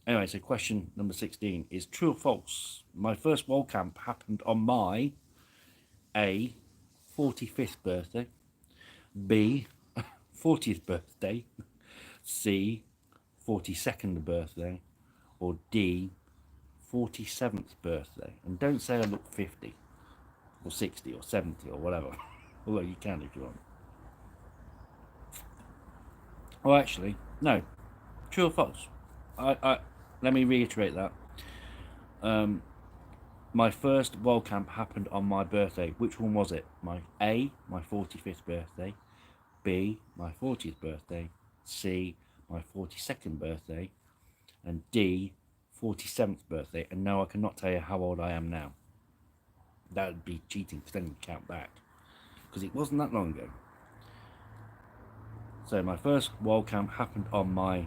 Anyway, so question number 16 is true or false? My first wall camp happened on my A, 45th birthday, B, 40th birthday, C, 42nd birthday, or D, 47th birthday. And don't say I look 50 or 60 or 70 or whatever, although you can if you want. Well, actually, no. True or false? Let me reiterate that. My first world camp happened on my birthday. Which one was it? My A, my 45th birthday, B, my 40th birthday, C, my 42nd birthday, and D, 47th birthday. And no, I cannot tell you how old I am now. That would be cheating, because then you count back, because it wasn't that long ago. So my first world camp happened on my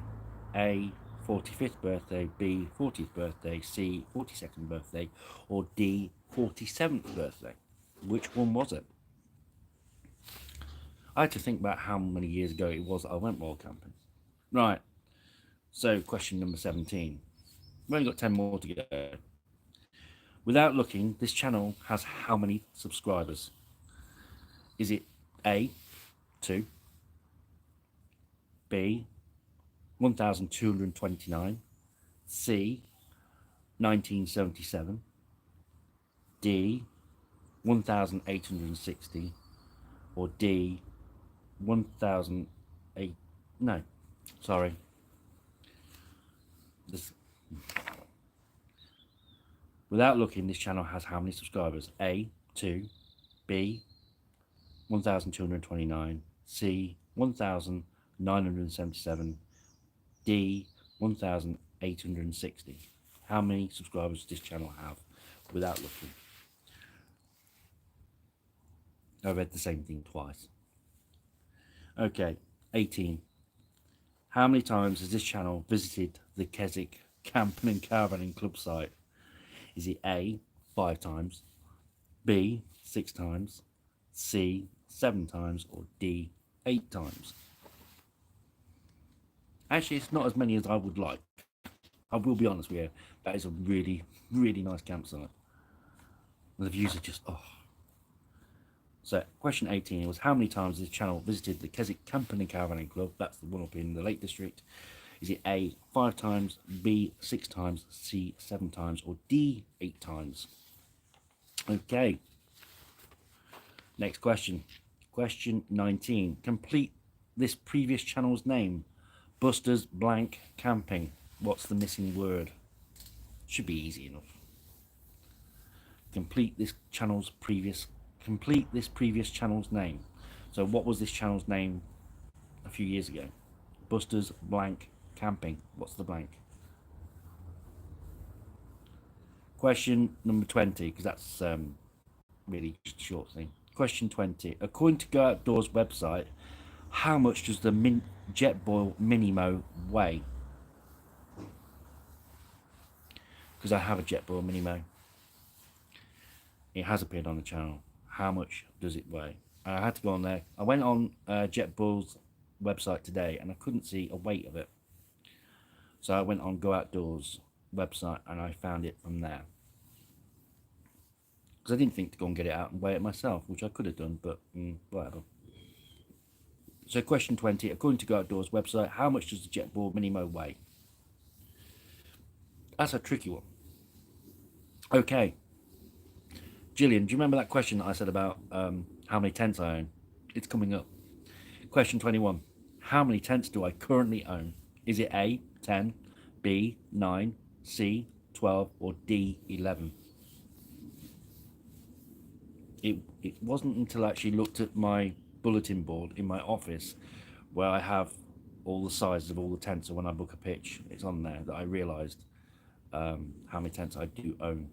A, 45th birthday, B, 40th birthday, C, 42nd birthday, or D, 47th birthday. Which one was it? I had to think about how many years ago it was that I went world camping. Right, so question number 17. We've only got 10 more to go. Without looking, this channel has how many subscribers? Is it A, 2, B, 1,229, C, 1977, D, 1,860, or D, 1,008? No, sorry. Without looking, this channel has how many subscribers? A, 2, B, 1,229, C, 1,977, D, 1,860. How many subscribers does this channel have without looking? I read the same thing twice. Okay, 18. How many times has this channel visited the Keswick Camping and Caravanning Club site? Is it A, 5 times, B, 6 times, C, 7 times, or D, 8 times? Actually, it's not as many as I would like. I will be honest with you, that is a really, really nice campsite. The views are just, oh. So, question 18 was, how many times has this channel visited the Keswick Camping and Caravanning Club? That's the one up in the Lake District. Is it A, 5 times, B, 6 times, C, 7 times, or D, 8 times? Okay. Next question. Question 19. Complete this previous channel's name. Busters blank camping. What's the missing word? Should be easy enough. Complete this previous channel's name. So what was this channel's name a few years ago? Busters blank camping. What's the blank? Question number 20, because that's really just a short thing. Question 20. According to Go Outdoors website, how much does the Jetboil Minimo weigh? Because I have a Jetboil Minimo. It has appeared on the channel. How much does it weigh? I had to go on there. I went on Jetboil's website today and I couldn't see a weight of it. So I went on Go Outdoors website and I found it from there. Because I didn't think to go and get it out and weigh it myself, which I could have done, but whatever. So question 20, according to Go Outdoors website, how much does the Jetboil Minimo weigh? That's a tricky one. Okay. Gillian, do you remember that question that I said about how many tents I own? It's coming up. Question 21, how many tents do I currently own? Is it A, 10, B, 9, C, 12, or D, 11? It wasn't until I actually looked at my bulletin board in my office where I have all the sizes of all the tents, so when I book a pitch, it's on there, that I realised how many tents I do own.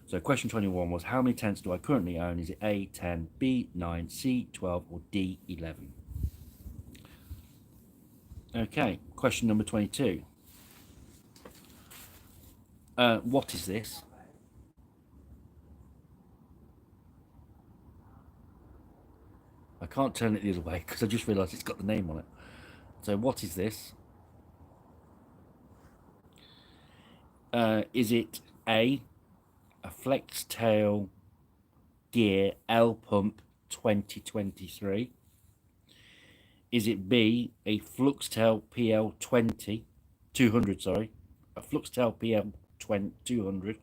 So question 21 was, how many tents do I currently own? Is it A, 10, B, 9, C, 12, or D, 11? Okay, question number 22. What is this? I can't turn it the other way because I just realised it's got the name on it. So what is this? Is it A, a Flextail Gear L Pump 2023? Is it B, a Fluxtail PL 200, sorry, a Fluxtail PL 200?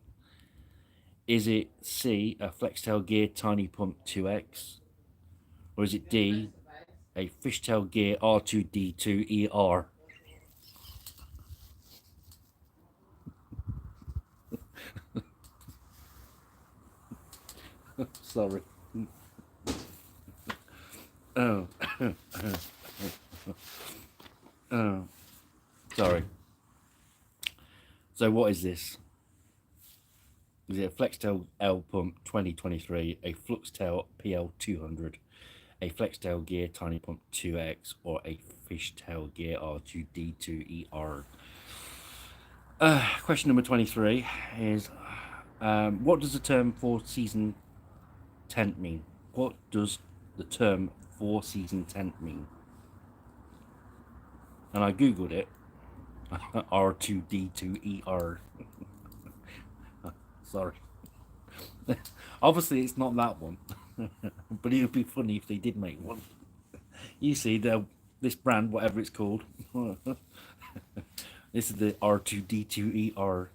Is it C, a Flextail Gear Tiny Pump 2X? Or is it D, a Fishtail Gear R2D2 ER? Sorry. Oh. Oh. Sorry. So what is this? Is it a Flextail L Pump 2023, a Fluxtail PL 200, a Flextail Gear Tiny Pump 2X, or a Fishtail Gear R2D2 ER? Question number 23 is, what does the term 4-season tent mean? What does the term 4-season tent mean? And I googled it. R2D2ER. Sorry. Obviously it's not that one. But it would be funny if they did make one. You see, this brand, whatever it's called. This is the R2D2ER.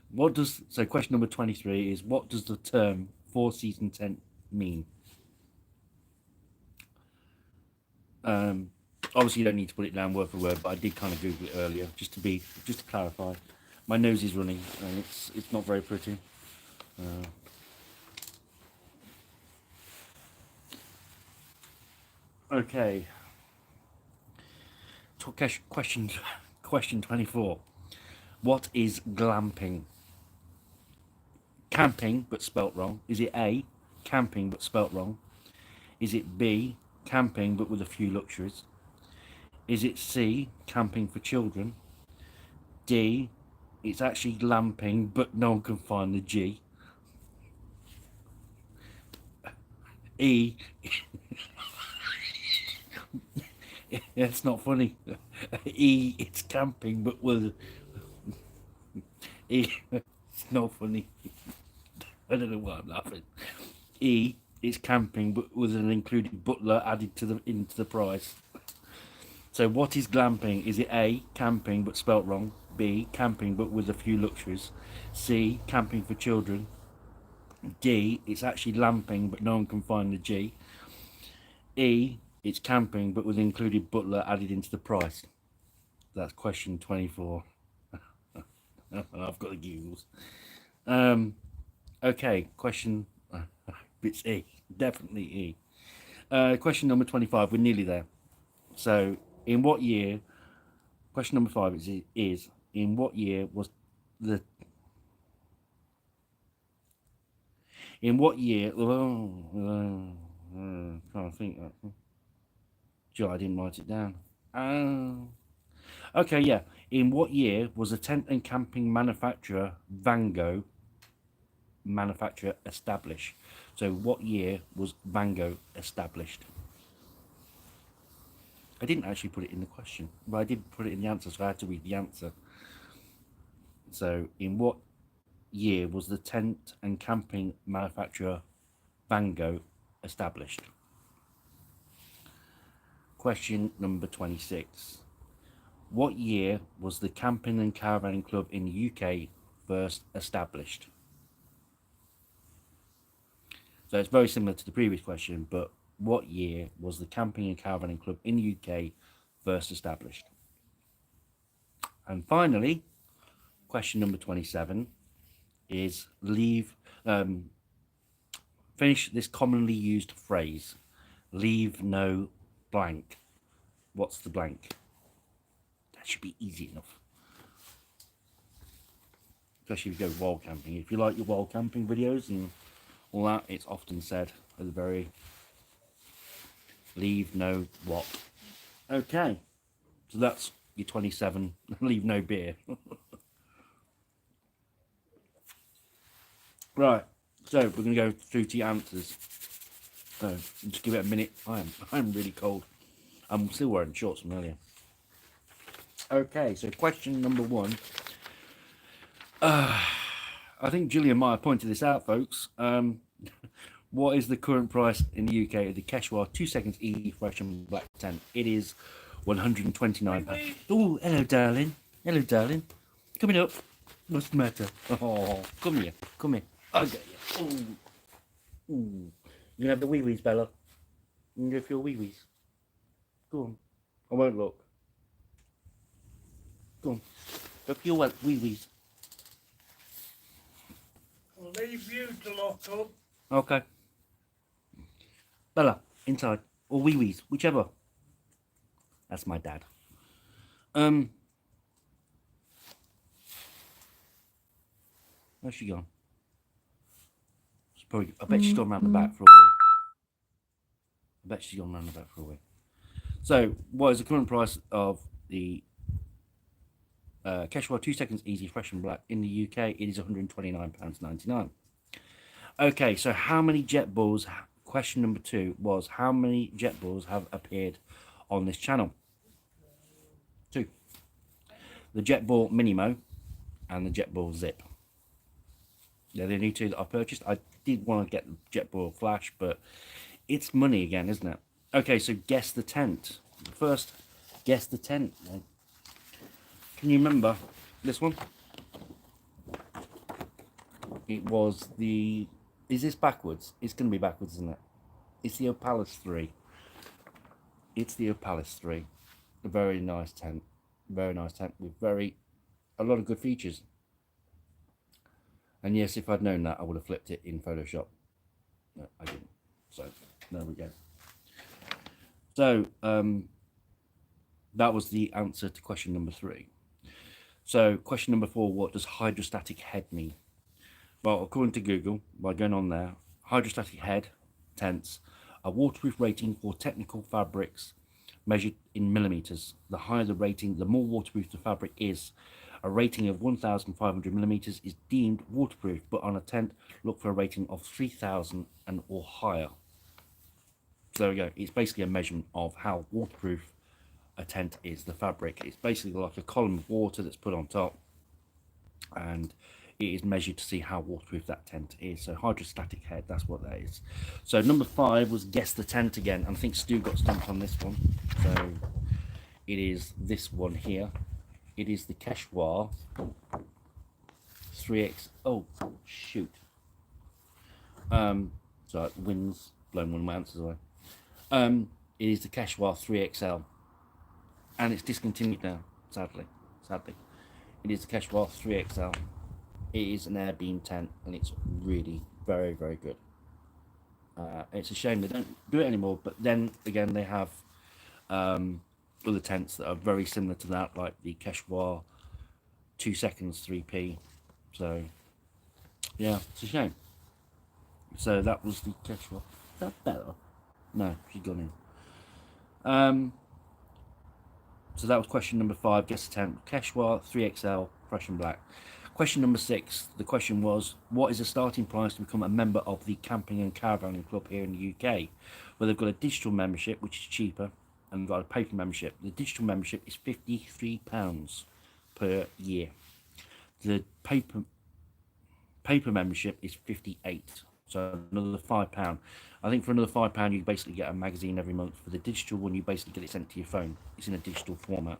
What does, so question number 23 is, what does the term 4-season tent mean? Obviously you don't need to put it down word for word, but I did kind of Google it earlier just to clarify. My nose is running and it's not very pretty. Okay. Question 24. What is glamping? Camping but spelt wrong. Is it A, camping but spelt wrong? Is it B, camping but with a few luxuries? Is it C, camping for children? D, it's actually glamping but no one can find the G? E, it's not funny. E, it's camping but with E, it's not funny. I don't know why I'm laughing. E, it's camping but with an included butler added into the price. So what is glamping? Is it A, camping but spelt wrong? B, camping but with a few luxuries? C, camping for children? D, it's actually lamping, but no one can find the G. E, it's camping, but with included butler added into the price. That's question 24. I've got the giggles. Okay, question. It's E, definitely E. Question number 25. We're nearly there. So, in what year? Question number 5 is in what year was the? In what year? Can't think. Joe, I didn't write it down. Okay, yeah. In what year was the tent and camping manufacturer Vango established? So, what year was Vango established? I didn't actually put it in the question, but I did put it in the answer, so I had to read the answer. So, in what year was the tent and camping manufacturer Vango established? Question number 26. What year was the Camping and Caravanning Club in the UK first established? So it's very similar to the previous question, but what year was the Camping and Caravanning Club in the UK first established? And finally, question number 27 is finish this commonly used phrase. Leave no blank. What's the blank? That should be easy enough. Especially if you go wild camping. If you like your wild camping videos and all that, it's often said at the very leave no what. Okay, so that's your 27. Leave no beer. Right, so we're going to go through to your answers. So just give it a minute. I'm really cold. I'm still wearing shorts from earlier. Okay, so question number 1. I think Gillian might have pointed this out, folks. What is the current price in the UK of the Keshwar 2 seconds E fresh and black tent? It is £129. Oh, hello, darling. Hello, darling. Coming up. What's the matter? Oh, come here. Come here. I'll get you. Ooh. Ooh. You can have the wee-wees, Bella. You can go for your wee-wees. Go on. I won't look. Go on. Go for your wee-wees. I'll leave you to lock up. Okay. Bella, inside. Or wee-wees, whichever. That's my dad. Where's she gone? Probably, I bet she's gone round the back for a wee. I bet she's gone round the back for a wee. So, what is the current price of the Keshwar 2 seconds easy fresh and black in the UK? It is £129.99. Okay, so how many jet balls? Question number 2 was how many jet balls have appeared on this channel? 2. The Jetball Minimo and the Jetball Zip. They're the only 2 that I purchased. I did want to get the Jetball Flash, but it's money again, isn't it? Okay, so guess the tent. First, guess the tent. Can you remember this one? It was the... Is this backwards? It's going to be backwards, isn't it? It's the Opalis 3. It's the Opalis 3. A very nice tent. Very nice tent with a lot of good features. And yes, if I'd known that, I would have flipped it in Photoshop. No, I didn't. So, there we go. So, that was the answer to question number 3. So, question number 4, what does hydrostatic head mean? Well, according to Google, by going on there, hydrostatic head tents are waterproof rating for technical fabrics measured in millimeters. The higher the rating, the more waterproof the fabric is. A rating of 1,500 millimeters is deemed waterproof, but on a tent, look for a rating of 3,000 and or higher. So there we go. It's basically a measurement of how waterproof a tent is, the fabric. It's basically like a column of water that's put on top, and it is measured to see how waterproof that tent is. So hydrostatic head, that's what that is. So number 5 was guess the tent again, and I think Stu got stumped on this one. So it is this one here. It is the Keshwar 3X. Oh shoot! So the wind's blown one of my answers away. It is the Keshwar 3XL, and it's discontinued now. Sadly. It is the Keshwar 3XL. It is an air beam tent, and it's really very, very good. It's a shame they don't do it anymore, but then again they have other tents that are very similar to that, like the Keshwar 2 seconds 3P. So yeah, it's a shame. So that was the Keshwar. Is that better? No, she's gone in. So that was question number 5. Guess the tent. Keshwar 3XL, fresh and black. Question number 6. The question was, what is the starting price to become a member of the Camping and Caravanning Club here in the UK? Well, they've got a digital membership, which is cheaper, and they've got a paper membership. The digital membership is £53 per year. The paper membership is 58, so another £5. I think for another £5 you basically get a magazine every month. For the digital one, you basically get it sent to your phone. It's in a digital format.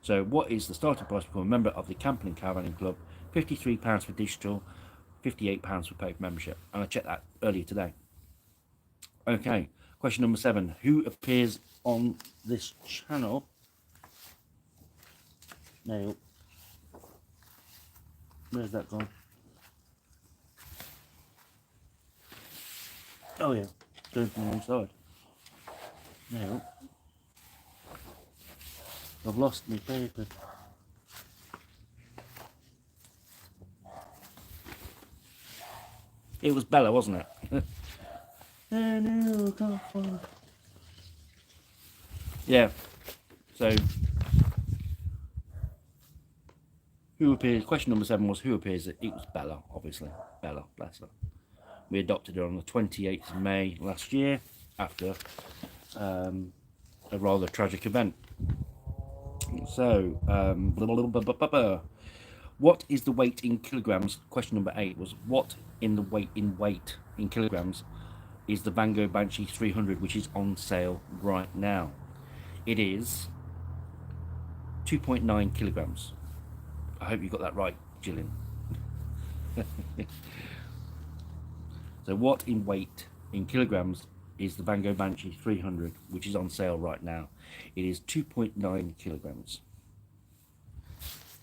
So what is the starting price to become a member of the Camping and Caravanning Club? £53 for digital, £58 for paper membership, and I checked that earlier today. Okay, question number 7. Who appears on this channel? No. Where's that gone? Oh yeah, going from the wrong side. No. I've lost my paper. It was Bella, wasn't it? Oh no, I can't find. Yeah. So who appears? Question number 7 was who appears. It was Bella, obviously. Bella, bless her. We adopted her on the 28th of May last year after a rather tragic event. So, what is the weight in kilograms? Question number 8 was what in the weight in kilograms is the Van Gogh Banshee 300, which is on sale right now? It is 2.9 kilograms. I hope you got that right, Gillian. So what in weight in kilograms is the Van Gogh Banshee 300, which is on sale right now? It is 2.9 kilograms.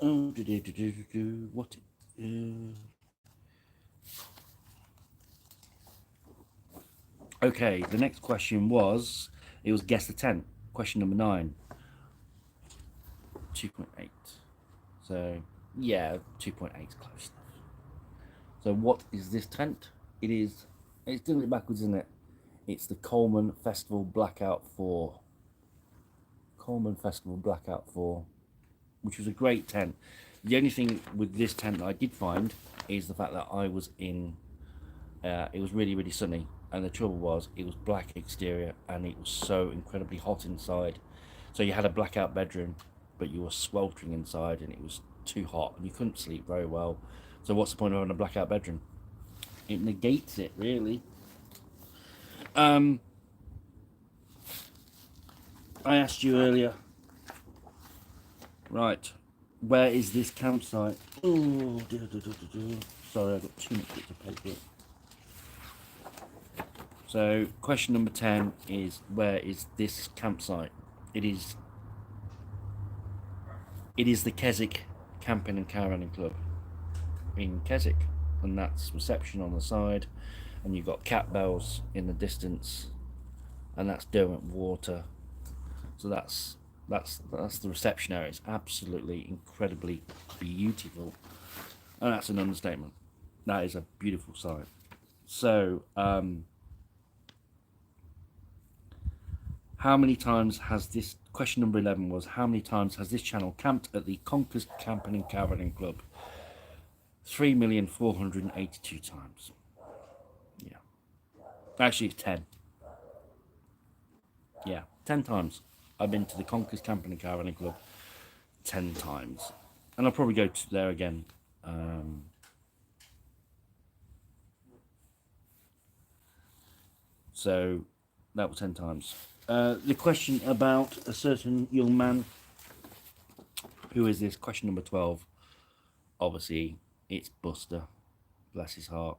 Oh, what? Okay, the next question was, it was guess the tent. Question number 9. 2.8. So yeah, 2.8 is close enough. So what is this tent? It's doing it backwards, isn't it? It's the Coleman Festival Blackout 4. Coleman Festival Blackout 4, which was a great tent. The only thing with this tent that I did find is the fact that I was in, it was really, really sunny. And the trouble was, it was black exterior and it was so incredibly hot inside. So you had a blackout bedroom, but you were sweltering inside and it was too hot and you couldn't sleep very well. So what's the point of having a blackout bedroom? It negates it, really. I asked you earlier, right, where is this campsite? Oh, sorry, I've got too much bits of paper. So question number 10 is, where is this campsite? It is the Keswick Camping and Caravanning Club in Keswick, and that's reception on the side, and you've got cat bells in the distance, and that's Derwent Water. So that's the reception area. It's absolutely incredibly beautiful, and that's an understatement. That is a beautiful site. So how many times has this, question number 11 was, how many times has this channel camped at the Conkers Camping and Caravanning Club? 3,482 times. Yeah. Actually, it's 10. Yeah, 10 times. I've been to the Conkers Camping and Caravanning Club 10 times. And I'll probably go to there again. So, that was 10 times. The question about a certain young man. Who is this? Question number 12. Obviously, it's Buster. Bless his heart.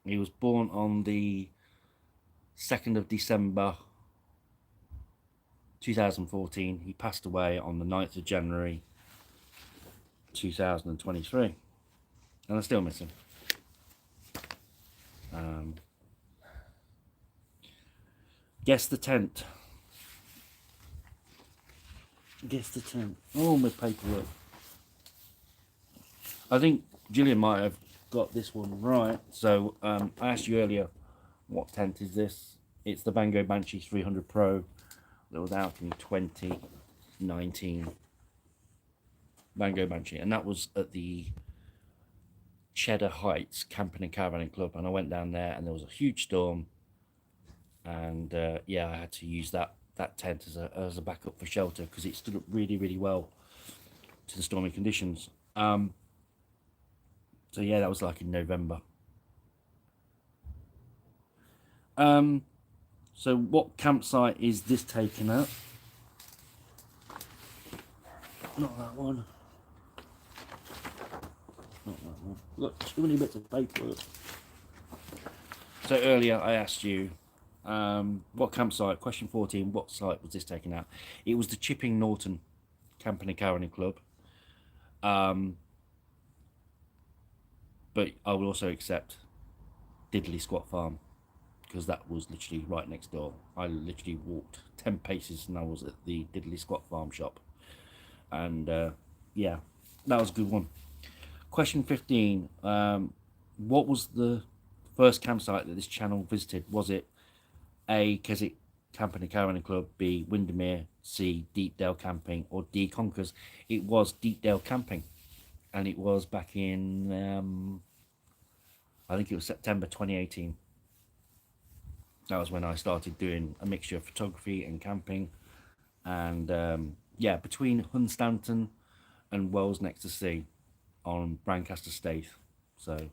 He was born on the 2nd of December 2014. He passed away on the 9th of January 2023. And I still miss him. Guess the tent. Guess the tent. Oh, my paperwork. I think Gillian might have got this one right. So I asked you earlier, what tent is this? It's the Van Gogh Banshee 300 Pro that was out in 2019. Van Gogh Banshee, and that was at the Cheddar Heights Camping and Caravanning Club, and I went down there and there was a huge storm, and yeah, I had to use that tent as a backup for shelter because it stood up really well to the stormy conditions. So yeah, that was like in November. So what campsite is this taken at? Not that one. Not that one. Look, too many bits of paper. So earlier I asked you, what campsite, question 14, what site was this taken at? It was the Chipping Norton Camping and Caravanning Club. But I will also accept Diddley Squat Farm, because that was literally right next door. I literally walked 10 paces and I was at the Diddley Squat Farm shop. And yeah, that was a good one. Question 15, what was the first campsite that this channel visited? Was it A, Keswick Camping and Caravanning Club, B, Windermere, C, Deepdale Camping, or D, Conkers? It was Deepdale Camping, and it was back in I think it was September 2018. That was when I started doing a mixture of photography and camping, and yeah, between Hunstanton and Wells Next to Sea on Brancaster Staith. So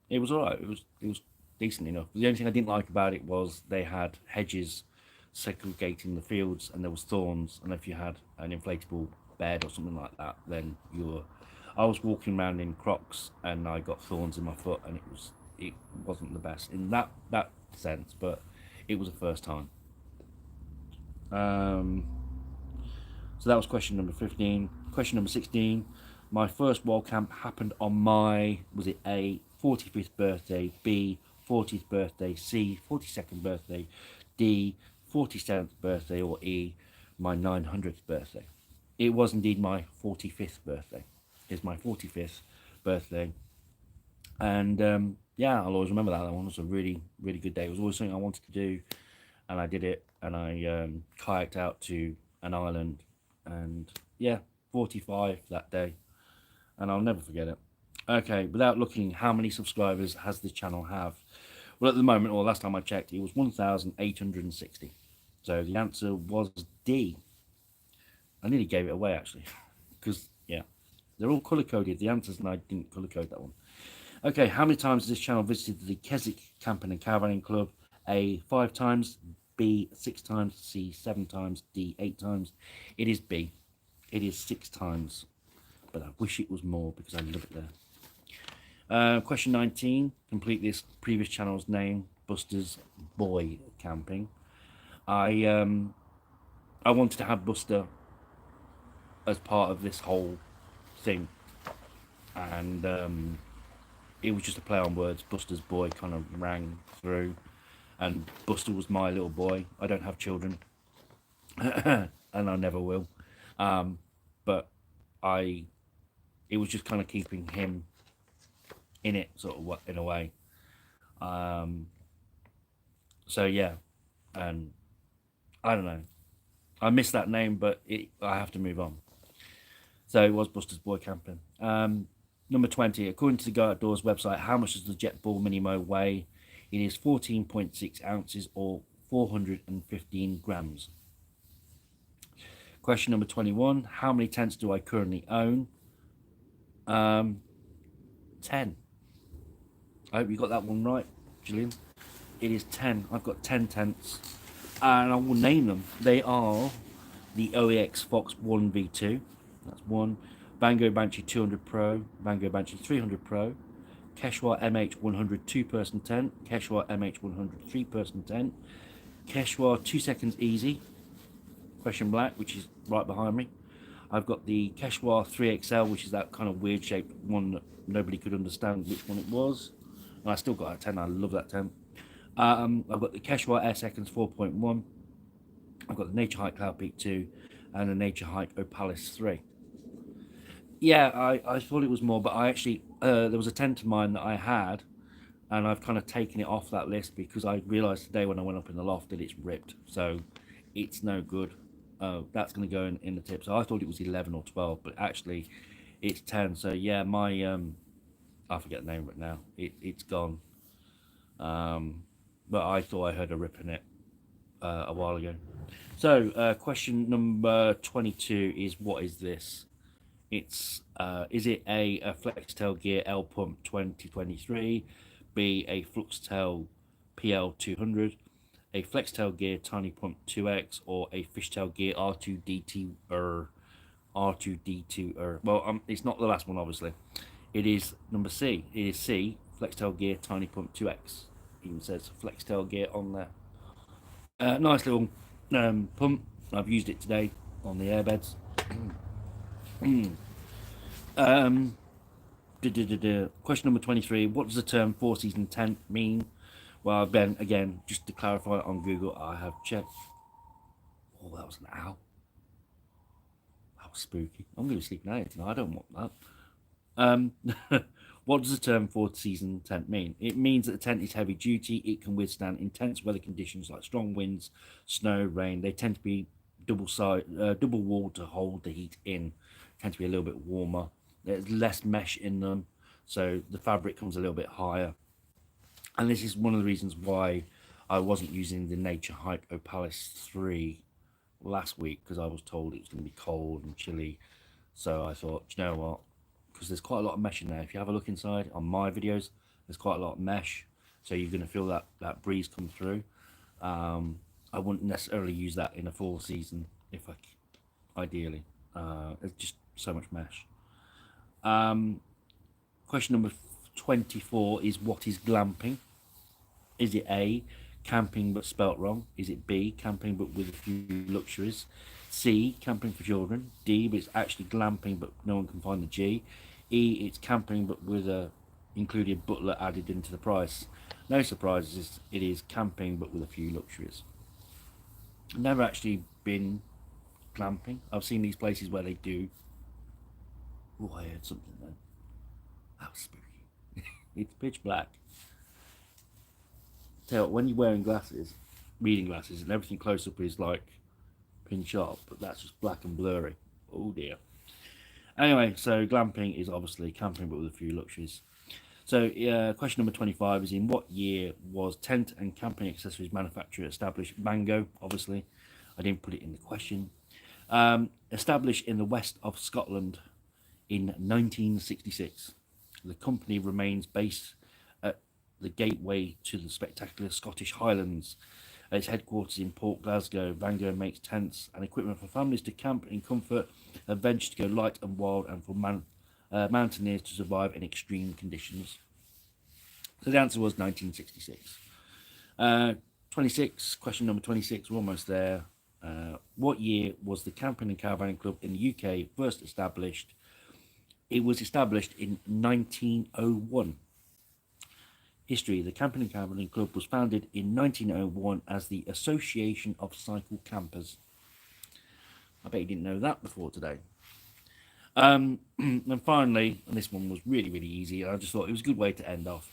it was all right. It was decent enough. The only thing I didn't like about it was they had hedges segregating the fields, and there was thorns, and if you had an inflatable bed or something like that, then I was walking around in Crocs and I got thorns in my foot, and it wasn't the best in that sense, but it was the first time. So that was question number 15. Question number 16. My first wild camp happened on my, was it A, 45th birthday, B, 40th birthday, C, 42nd birthday, D, 47th birthday, or E, my 900th birthday? It was indeed my 45th birthday. It's my 45th birthday. And yeah, I'll always remember that. That one was a really good day. It was always something I wanted to do, and I did it, and I kayaked out to an island, and yeah, 45 that day, and I'll never forget it. Okay, without looking, how many subscribers has this channel have? Well, at the moment, or last time I checked, it was 1,860. So the answer was D. I nearly gave it away, actually, because yeah, they're all color coded, the answers, and I didn't color code that one. Okay, how many times has this channel visited the Keswick Camping and Caravanning Club? A, 5 times, B, 6 times, C, 7 times, D, 8 times. It is B. It is 6 times, but I wish it was more because I love it there. Question 19, complete this previous channel's name, Buster's Boy Camping. I wanted to have Buster as part of this whole thing, and it was just a play on words. Buster's Boy kind of rang through, and Buster was my little boy. I don't have children, and I never will, but it was just kind of keeping him in it, sort of, in a way. So yeah, and I don't know, I miss that name, but I have to move on. So it was Buster's Boy Camping. Number 20, according to the Go Outdoors website, how much does the Jetboil Minimo weigh? It is 14.6 ounces or 415 grams. Question number 21, how many tents do I currently own? 10. I hope you got that one right, Gillian. It is 10. I've got 10 tents, and I will name them. They are the OEX Fox 1V2, that's one. Van Gogh Banshee 200 Pro, Van Gogh Banshee 300 Pro, Keshwa MH100 2-person tent, Keshwa MH100 3-person tent, Keshwa 2 seconds easy, question black, which is right behind me. I've got the Keshwa 3XL, which is that kind of weird shaped one that nobody could understand which one it was. And I still got that tent, I love that tent. I've got the Keshwa Air Seconds 4.1. I've got the Nature Hike Cloud Peak 2 and the Nature Hike Opalis 3. Yeah, I thought it was more, but I actually, there was a tent of mine that I had, and I've kind of taken it off that list because I realised today when I went up in the loft that it's ripped, so it's no good. That's going to go in the tip. So I thought it was 11 or 12, but actually it's 10. So yeah, my, I forget the name of it now. It's gone. But I thought I heard a rip in it a while ago. So question number 22 is, what is this? It's is it a Flextail Gear L Pump 2023, B a Fluxtail PL 200, a Flextail Gear Tiny Pump 2X, or a Fishtail Gear R2D2 R2D2 well, it's not the last one, obviously. It is number C. It is C, Flextail Gear Tiny Pump 2X. Even says Flextail Gear on there. Nice little pump. I've used it today on the airbeds. Question number 23. What does the term 4-season tent mean? Well, Ben, again, just to clarify on Google, I have checked. Oh, that was an owl. That was spooky. I'm going to sleep now tonight. I don't want that. What does the term 4-season tent mean? It means that the tent is heavy duty. It can withstand intense weather conditions like strong winds, snow, rain. They tend to be double walled to hold the heat in. Tend to be a little bit warmer. There's less mesh in them, so the fabric comes a little bit higher. And this is one of the reasons why I wasn't using the Nature Hike Opalis 3 last week, because I was told it was going to be cold and chilly. So I thought, you know what, because there's quite a lot of mesh in there. If you have a look inside on my videos, there's quite a lot of mesh, so you're going to feel that breeze come through. I wouldn't necessarily use that in a 4-season if ideally. It's just so much mesh. Question number 24 is, what is glamping? Is it A, camping but spelt wrong? Is it B, camping but with a few luxuries? C, camping for children? D, but it's actually glamping but no one can find the G? E, it's camping but with a included butler added into the price? No surprises, it is camping but with a few luxuries. I've never actually been glamping. I've seen these places where they do. Oh, I heard something then. That was spooky. It's pitch black. Tell you what, when you're wearing glasses, reading glasses, and everything close up is like pin sharp, but that's just black and blurry. Oh dear. Anyway, so glamping is obviously camping but with a few luxuries. So question number 25 is, in what year was tent and camping accessories manufacturer established? Mango, obviously. I didn't put it in the question. Established in the west of Scotland in 1966. The company remains based at the gateway to the spectacular Scottish Highlands. At its headquarters in Port Glasgow, Mango makes tents and equipment for families to camp in comfort, adventure to go light and wild, and for mountaineers to survive in extreme conditions. So the answer was 1966. 26, question number 26, we're almost there. What year was the Camping and Caravanning Club in the UK first established? It was established in 1901. History. The Camping and Caravanning Club was founded in 1901 as the Association of Cycle Campers. I bet you didn't know that before today. And finally, and this one was really, really easy, I just thought it was a good way to end off.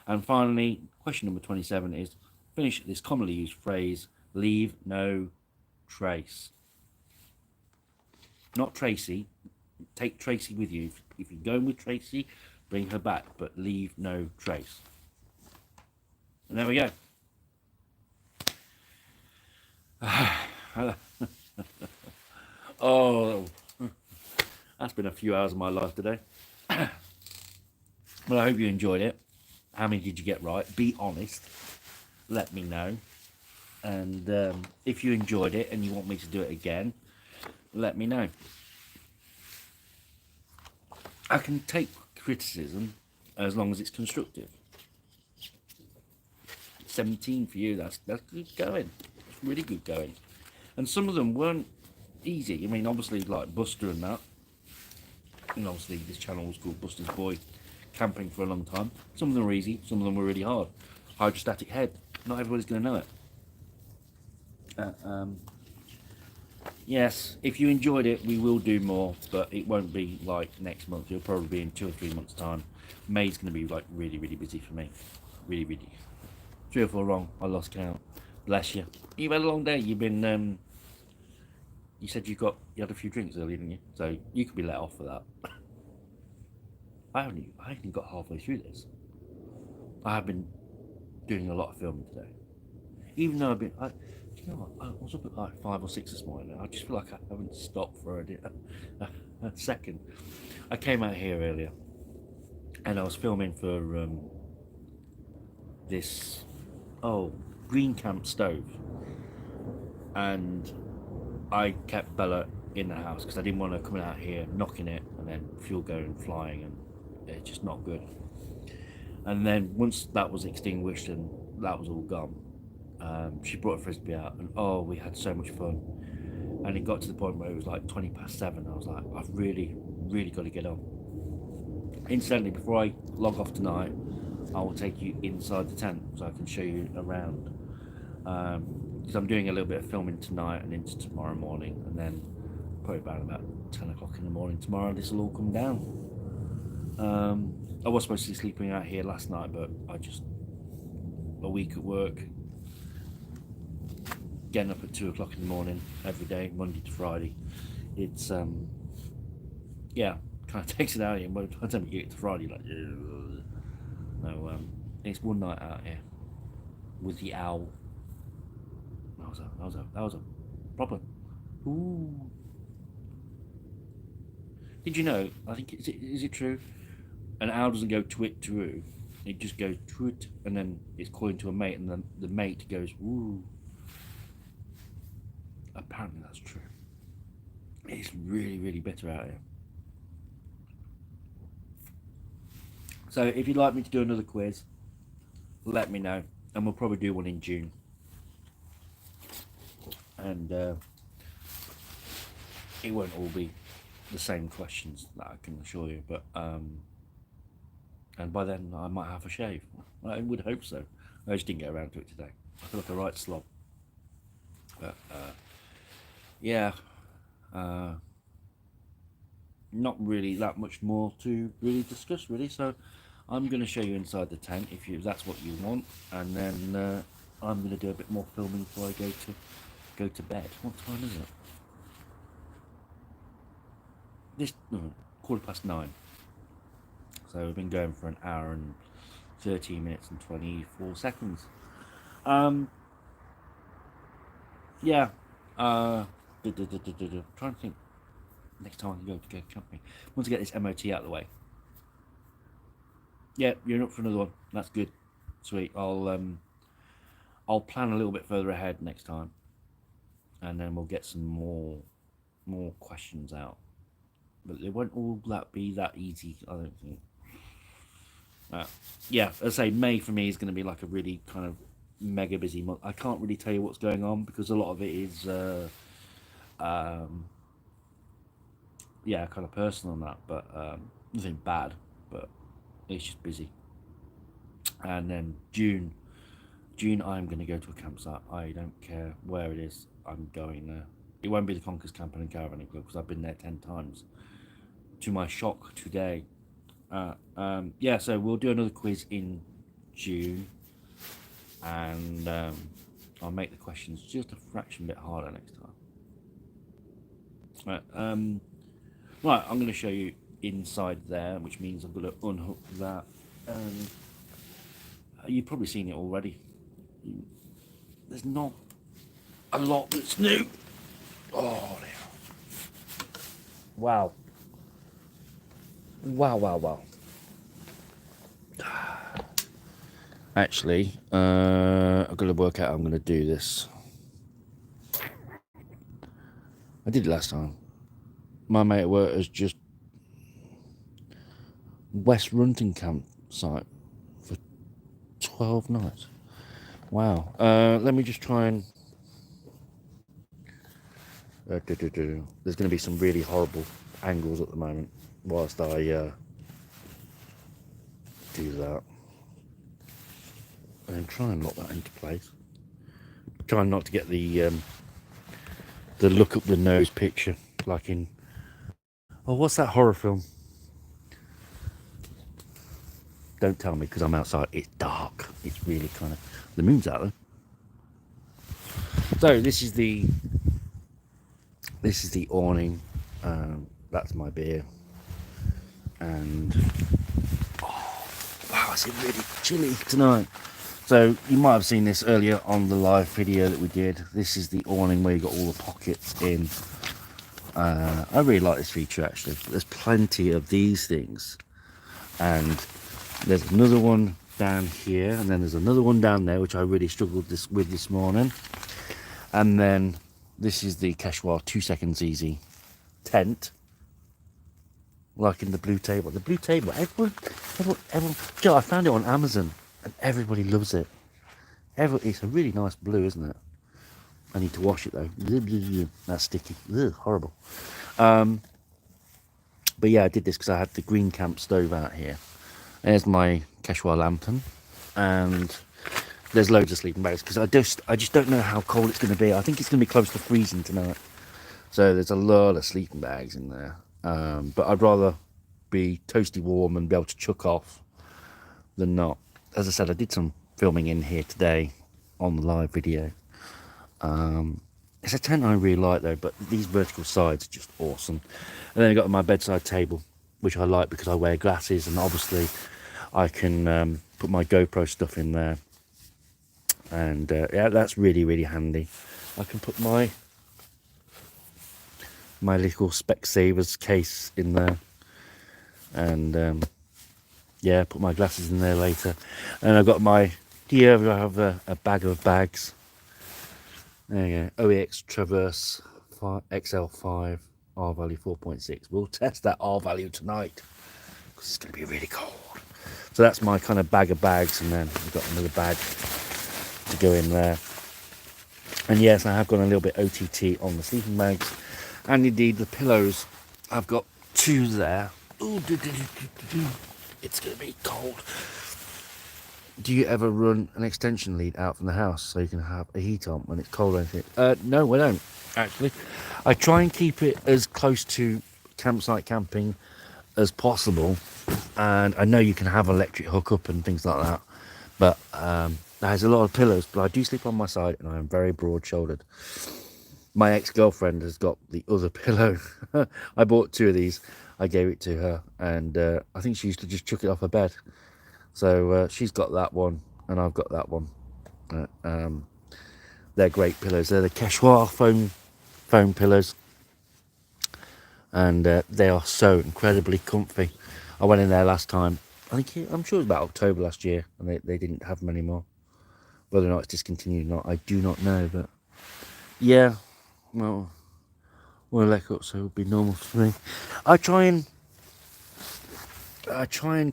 And finally, question number 27 is, finish this commonly used phrase, leave no trace. Not Tracy. Take Tracy with you. If you're going with Tracy, bring her back, but leave no trace. And there we go. Oh, that's been a few hours of my life today. Well, I hope you enjoyed it. How many did you get right? Be honest. Let me know. And if you enjoyed it and you want me to do it again, let me know. I can take criticism, as long as it's constructive. 17 for you, that's good going. It's really good going. And some of them weren't easy. I mean, obviously, like Buster and that. And obviously, this channel was called Buster's Boy Camping for a long time. Some of them were easy, some of them were really hard. Hydrostatic head, not everybody's going to know it. Yes, if you enjoyed it, we will do more, but it won't be like next month. It'll probably be in 2 or 3 months' time. May's going to be like really, really busy for me. Really, really. 3 or 4 wrong. I lost count. Bless you. You've had a long day. You've been. You said you had a few drinks earlier, didn't you? So you could be let off for that. I only got halfway through this. I have been doing a lot of filming today. Even though you know what, I was up at like 5 or 6 this morning. I just feel like I haven't stopped for a second. I came out here earlier, and I was filming for this Green Camp stove, and I kept Bella in the house because I didn't want her coming out here, knocking it, and then fuel going flying, and it's just not good. And then once that was extinguished and that was all gone, she brought a frisbee out, and we had so much fun. And it got to the point where it was like 7:20. I was like, I've really, really got to get on. Incidentally, before I log off tonight, I will take you inside the tent so I can show you around. Because I'm doing a little bit of filming tonight and into tomorrow morning, and then probably about 10 o'clock in the morning tomorrow this will all come down. I was supposed to be sleeping out here last night, but a week at work, getting up at 2 o'clock in the morning every day, Monday to Friday, it's kind of takes it out of you. By the time you get to Friday, like, no, it's one night out here with the owl. That was a problem. Ooh. Did you know? I think is it true? An owl doesn't go twit twoo. It just goes twit, and then it's calling to a mate, and then the mate goes woo. Apparently that's true. It's really, really bitter out here. So if you'd like me to do another quiz, let me know, and we'll probably do one in June. And it won't all be the same questions, that I can assure you, but and by then I might have a shave. I would hope so. I just didn't get around to it today. I feel like a right slob. But not really that much more to really discuss, really. So I'm going to show you inside the tent if that's what you want, and then I'm going to do a bit more filming before I go to bed. What time is it? This 9:15. So we've been going for an hour and 13 minutes and 24 seconds. Trying to think next time I can go camping. Want to get this MOT out of the way. Yeah, you're up for another one. That's good. Sweet. I'll plan a little bit further ahead next time, and then we'll get some more questions out. But they won't all be that easy, I don't think. As I say, May for me is going to be like a really kind of mega busy month. I can't really tell you what's going on because a lot of it is kind of personal and that, but nothing bad, but it's just busy. And then June I'm going to go to a campsite. I don't care where it is, I'm going there. It won't be the Conkers Camping and Caravanning Club because I've been there 10 times. To my shock today. So we'll do another quiz in June, and I'll make the questions just a fraction bit harder next time. Right, I'm going to show you inside there, which means I'm going to unhook that. You've probably seen it already. There's not a lot that's new. Oh, wow. Wow. Actually, I've got to work out how I'm going to do this. I did it last time. My mate at work has just West Runton Camp site for 12 nights. Wow. Let me just try and... There's going to be some really horrible angles at the moment whilst I do that. And try and lock that into place. Trying not to get the look up the nose picture like in... Oh, what's that horror film? Don't tell me because I'm outside. It's dark. It's really kind of... The moon's out though. So this is the awning. That's my beer. And oh wow, it's really chilly tonight. So you might have seen this earlier on the live video that we did. This is the awning where you got all the pockets in. I really like this feature actually. There's plenty of these things, and there's another one down here, and then there's another one down there which I really struggled with this morning. And then this is the Quechua 2 seconds easy tent, like in the blue table. The blue table, everyone. Joe, I found it on Amazon and everybody loves it. It's a really nice blue, isn't it? I need to wash it though. That's sticky. Ugh, horrible. But yeah, I did this because I had the green camp stove out here. There's my Quechua lantern, and there's loads of sleeping bags because I just don't know how cold it's going to be. I think it's going to be close to freezing tonight. So there's a lot of sleeping bags in there. But I'd rather be toasty warm and be able to chuck off than not. As I said, I did some filming in here today on the live video. It's a tent I really like though, but these vertical sides are just awesome. And then I got my bedside table, which I like because I wear glasses, and obviously I can put my GoPro stuff in there. And yeah, that's really handy. I can put my little Specsavers case in there, and yeah, put my glasses in there later. And I've got my... Do you ever have a bag of bags? There you go. OEX Traverse XL5 R value 4.6. We'll test that R value tonight because it's going to be really cold. So that's my kind of bag of bags, and then we've got another bag to go in there. And yes, I have gone a little bit OTT on the sleeping bags, and indeed the pillows. I've got 2 there. Ooh, it's going to be cold. Do you ever run an extension lead out from the house so you can have a heat on when it's cold or anything? No, I don't, actually. I try and keep it as close to campsite camping as possible. And I know you can have electric hookup and things like that. But there's a lot of pillows. But I do sleep on my side, and I am very broad-shouldered. My ex-girlfriend has got the other pillow. I bought 2 of these. I gave it to her. And I think she used to just chuck it off her bed. So she's got that one, and I've got that one. They're great pillows. They're the Quechua foam pillows, and they are so incredibly comfy. I went in there last time. I'm sure it was about October last year, and they didn't have them anymore. Whether or not it's discontinued or not, I do not know. But yeah, well, we'll let up, so it'll be normal for me. I try and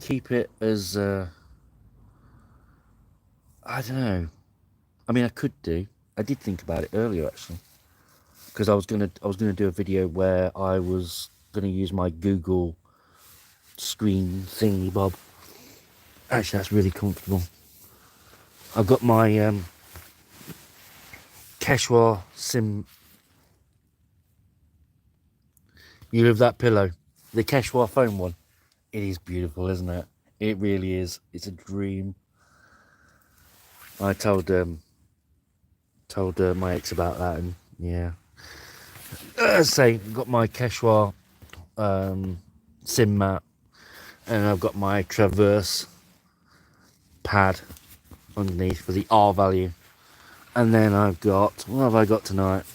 keep it as I don't know. I mean, I could do. I did think about it earlier actually, because I was gonna do a video where I was gonna use my Google screen thingy bob. Actually, that's really comfortable. I've got my Quechua Sim. You have that pillow, the Quechua foam one. It is beautiful, isn't it? It really is. It's a dream. I told my ex about that, and yeah. I've got my Quechua sim mat, and I've got my Traverse pad underneath for the R value. And then I've got, what have I got tonight?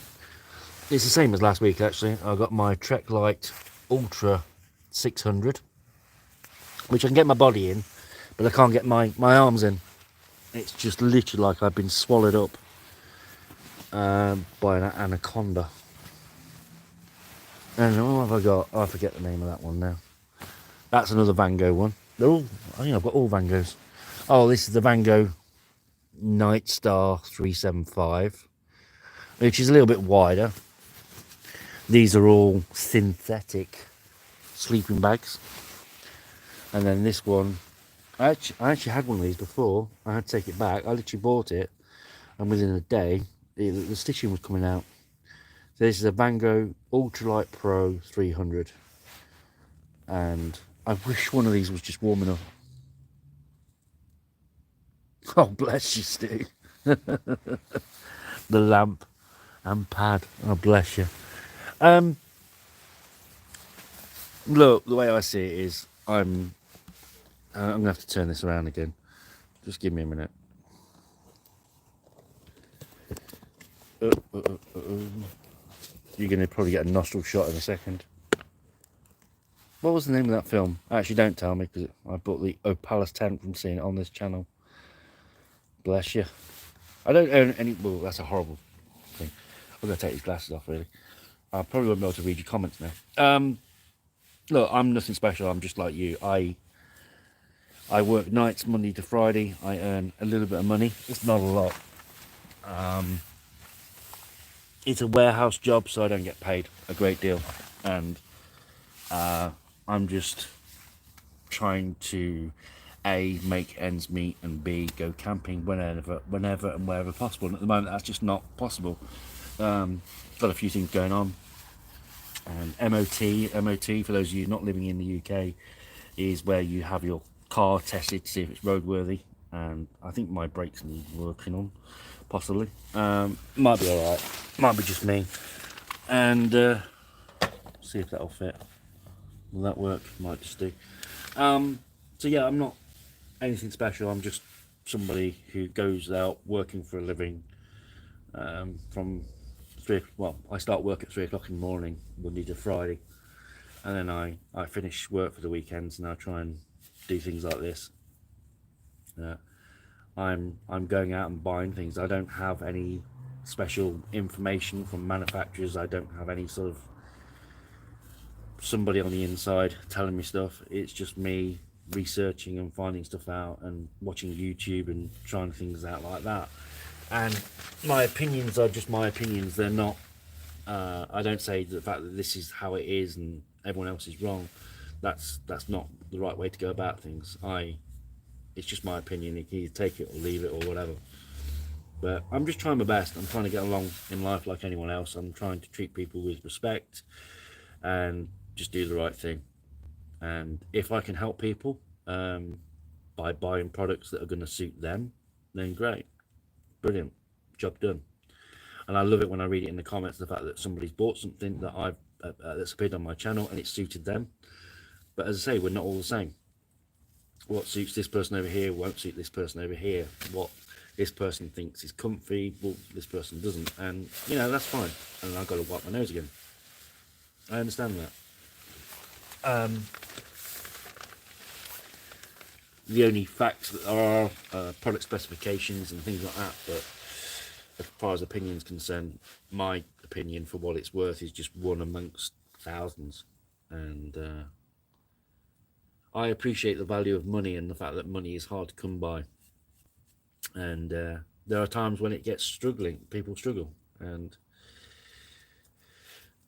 It's the same as last week actually. I've got my Trek Lite Ultra 600. Which I can get my body in, but I can't get my arms in. It's just literally like I've been swallowed up by an anaconda. And what have I got? Oh, I forget the name of that one now. That's another Van Gogh one. They're all, I think I've got all Van Goghs. Oh, this is the Van Gogh Night Star 375, which is a little bit wider. These are all synthetic sleeping bags. And then this one, I actually had one of these before. I had to take it back. I literally bought it, and within a day, the stitching was coming out. So this is a Van Gogh Ultralight Pro 300. And I wish one of these was just warm enough. Oh, bless you, Stu. The lamp and pad. Oh, bless you. Look, the way I see it is, I'm gonna have to turn this around again. Just give me a minute. You're gonna probably get a nostril shot in a second. What was the name of that film? Actually, don't tell me, because I bought the Opalis tent from seeing it on this channel. Bless you. I don't own any. Well, that's a horrible thing. I'm gonna take these glasses off. Really, I probably won't be able to read your comments now. Look, I'm nothing special. I'm just like you. I work nights Monday to Friday. I earn a little bit of money. It's not a lot. It's a warehouse job, so I don't get paid a great deal, and I'm just trying to A, make ends meet, and B, go camping whenever and wherever possible. And at the moment, that's just not possible. Got a few things going on. And MOT, for those of you not living in the UK, is where you have your car tested to see if it's roadworthy. And I think my brakes need working on, possibly. Might be all right. Might be just me. And see if that'll fit. Will that work? Might just do. So yeah, I'm not anything special. I'm just somebody who goes out working for a living from I start work at 3 o'clock in the morning, Monday to Friday, and then I finish work for the weekends, and I try and do things like this. I'm going out and buying things. I don't have any special information from manufacturers. I don't have any sort of somebody on the inside telling me stuff. It's just me researching and finding stuff out and watching YouTube and trying things out like that. And my opinions are just my opinions. They're not I don't say the fact that this is how it is and everyone else is wrong. That's not the right way to go about things. It's just my opinion. You can either take it or leave it or whatever. But I'm just trying my best. I'm trying to get along in life like anyone else. I'm trying to treat people with respect and just do the right thing. And if I can help people by buying products that are going to suit them, then great, brilliant, job done. And I love it when I read it in the comments, the fact that somebody's bought something that I've that's appeared on my channel and it suited them. But as I say, we're not all the same. What suits this person over here won't suit this person over here. What this person thinks is comfy, well, this person doesn't. And you know, that's fine. And I've got to wipe my nose again. I understand that. The only facts that are product specifications and things like that, but as far as opinions concerned, my opinion, for what it's worth, is just one amongst thousands. And I appreciate the value of money and the fact that money is hard to come by. And there are times when it gets struggling, people struggle,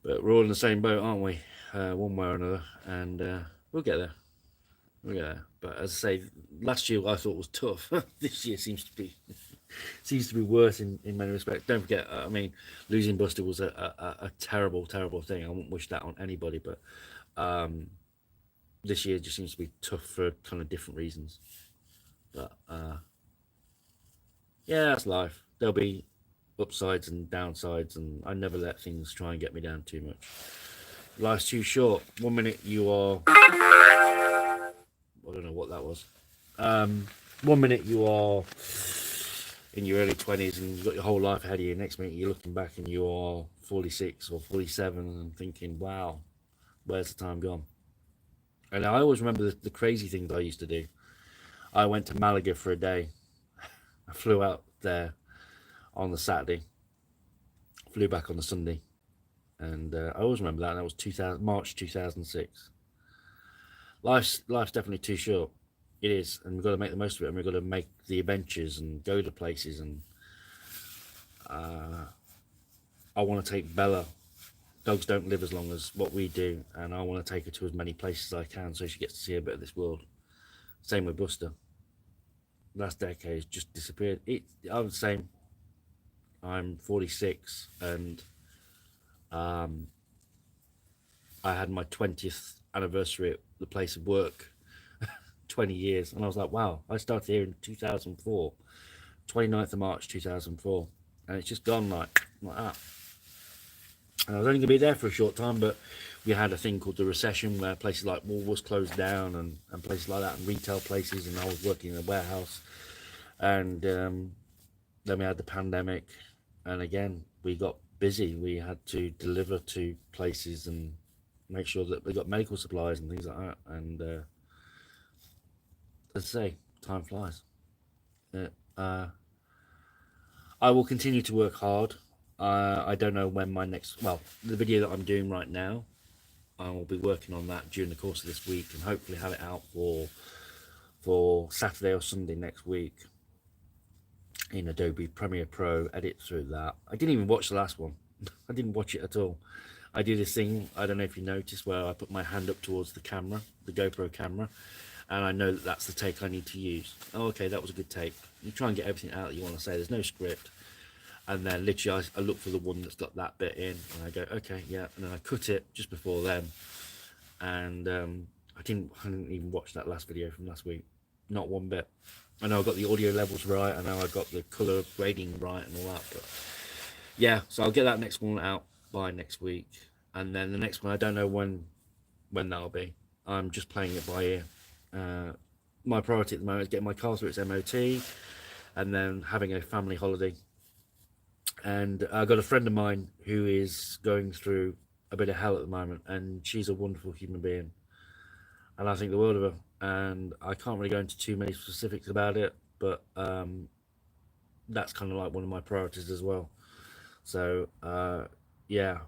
but we're all in the same boat, aren't we? One way or another, and we'll get there. But as I say, last year I thought was tough. This year seems to be worse in many respects. Don't forget, I mean, losing Buster was a terrible thing. I wouldn't wish that on anybody, but this year just seems to be tough for kind of different reasons. But yeah, that's life. There'll be upsides and downsides, and I never let things try and get me down too much. Life's too short. 1 minute you are, I don't know what that was. 1 minute you are in your early 20s and you've got your whole life ahead of you. Next minute you're looking back and you are 46 or 47 and thinking, wow, where's the time gone? And I always remember the crazy things I used to do. I went to Malaga for a day. I flew out there on the Saturday, flew back on the Sunday, and I always remember that. And that was March 2006. life's definitely too short. It is, and we've got to make the most of it, and we've got to make the adventures and go to places. And I want to take Bella. Dogs don't live as long as what we do, and I want to take her to as many places as I can so she gets to see a bit of this world. Same with Buster. Last decade just disappeared. I would say I'm 46, and I had my 20th anniversary at the place of work, 20 years, and I was like, wow, I started here in 2004, 29th of March 2004, and it's just gone like that. And I was only going to be there for a short time, but we had a thing called the recession where places like Woolworths closed down and places like that, and retail places, and I was working in a warehouse. And then we had the pandemic, and again, we got busy. We had to deliver to places and make sure that we got medical supplies and things like that. And as I say, time flies. I will continue to work hard. I don't know when my next, well, the video that I'm doing right now, I will be working on that during the course of this week, and hopefully have it out for Saturday or Sunday next week in Adobe Premiere Pro. Edit through that. I didn't even watch the last one. I didn't watch it at all. I do this thing, I don't know if you noticed, where I put my hand up towards the camera, the GoPro camera, and I know that that's the take I need to use. Oh, okay, that was a good take. You try and get everything out that you want to say. There's no script. And then literally I look for the one that's got that bit in, and I go, okay, yeah, and then I cut it just before then. And I didn't even watch that last video from last week, not one bit. I know I got the audio levels right, I know I got the color grading right and all that, but yeah, so I'll get that next one out by next week. And then the next one, I don't know when that'll be. I'm just playing it by ear. My priority at the moment is getting my car through its MOT, and then having a family holiday. And I got a friend of mine who is going through a bit of hell at the moment, and she's a wonderful human being, and I think the world of her. And I can't really go into too many specifics about it, but that's kind of like one of my priorities as well. So yeah,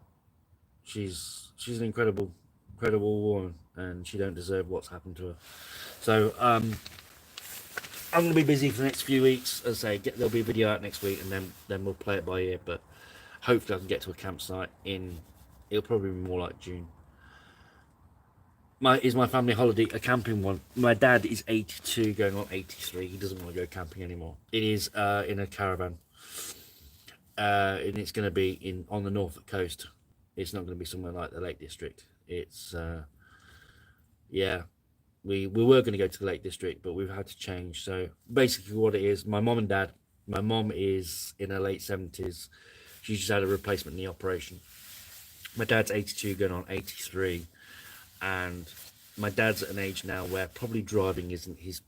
she's an incredible woman, and she don't deserve what's happened to her. So I'm going to be busy for the next few weeks. As I say, there'll be a video out next week, and then we'll play it by ear. But hopefully I can get to a campsite it'll probably be more like June. Is my family holiday a camping one? My dad is 82 going on 83. He doesn't want to go camping anymore. It is in a caravan. And it's going to be on the Norfolk coast. It's not going to be somewhere like the Lake District. It's yeah, we were going to go to the Lake District, but we've had to change. So basically what it is, my mom and dad, my mom is in her late 70s. She just had a replacement knee operation. My dad's 82 going on 83, and my dad's at an age now where probably driving isn't his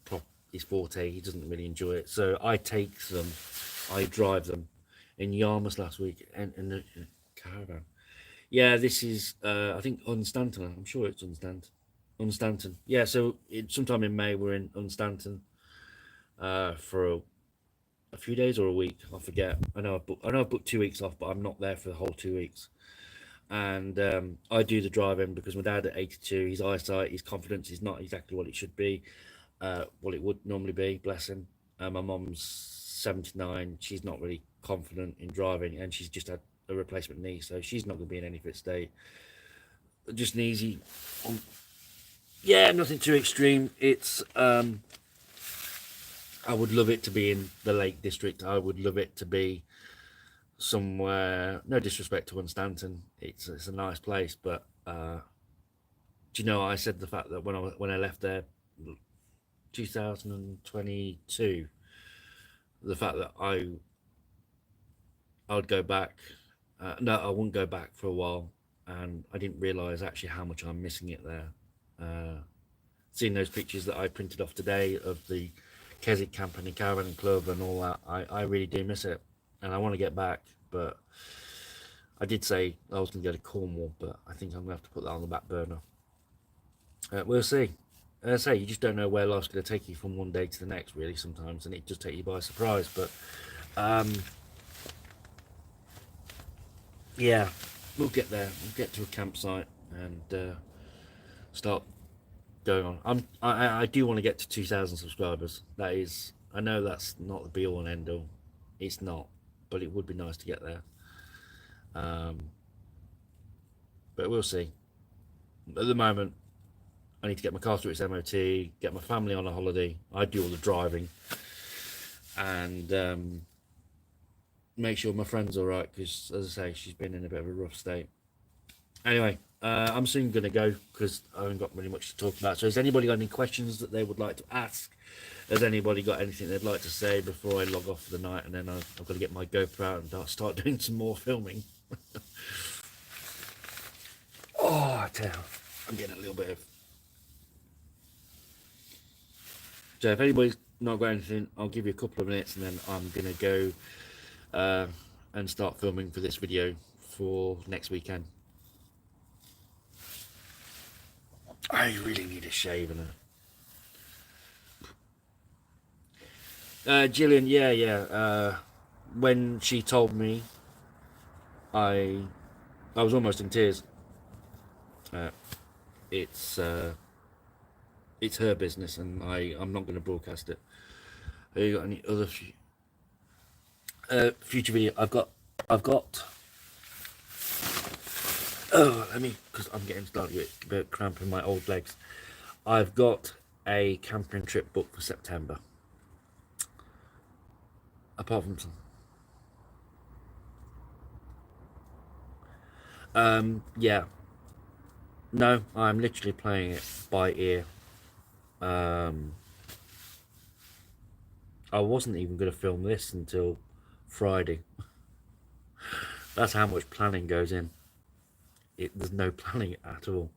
forte. He doesn't really enjoy it. So I drive them in Yarmouth last week, and in a caravan. Yeah, this is I think Unstanton. I'm sure it's Unstanton. Yeah, so sometime in May we're in Unstanton for a few days or a week. I forget. I know I've booked 2 weeks off, but I'm not there for the whole 2 weeks. And I do the driving because my dad at 82, his eyesight, his confidence is not exactly what it should be, what it would normally be. Bless him. My mum's 79. She's not really confident in driving, and she's just had a replacement knee, so she's not going to be in any fit state. Just an easy, yeah, nothing too extreme. It's I would love it to be in the Lake District. I would love it to be somewhere, no disrespect to Unstanton, it's a nice place, but do you know, I said the fact that when I left there 2022, the fact that I would go back, no, I wouldn't go back for a while, and I didn't realize actually how much I'm missing it there. Seeing those pictures that I printed off today of the Keswick Camping and Caravan Club and all that, I really do miss it, and I want to get back. But I did say I was going to go to Cornwall, but I think I'm going to have to put that on the back burner. We'll see. As I say, you just don't know where life's going to take you from one day to the next, really, sometimes, and it just takes you by surprise. But yeah, we'll get there. We'll get to a campsite and start going on. I do want to get to 2,000 subscribers. That is, I know that's not the be all and end all. It's not, but it would be nice to get there. But we'll see. At the moment, I need to get my car through its MOT, get my family on a holiday. I do all the driving, and make sure my friend's all right, because, as I say, she's been in a bit of a rough state. Anyway, I'm soon going to go because I haven't got really much to talk about. So has anybody got any questions that they would like to ask? Has anybody got anything they'd like to say before I log off for the night? And then I've got to get my GoPro out and start doing some more filming. Oh, I tell you, I'm getting a little bit of... So if anybody's not got anything, I'll give you a couple of minutes and then I'm going to go and start filming for this video for next weekend. I really need a shave and a... Gillian, yeah. When she told me, I was almost in tears. It's her business, and I'm not going to broadcast it. Have you got any other future video? I've got. Oh, let me, because I'm getting started with a bit of cramp in my old legs. I've got a camping trip booked for September. Apart from some. Yeah. No, I'm literally playing it by ear. I wasn't even going to film this until Friday. That's how much planning goes in. There's no planning at all.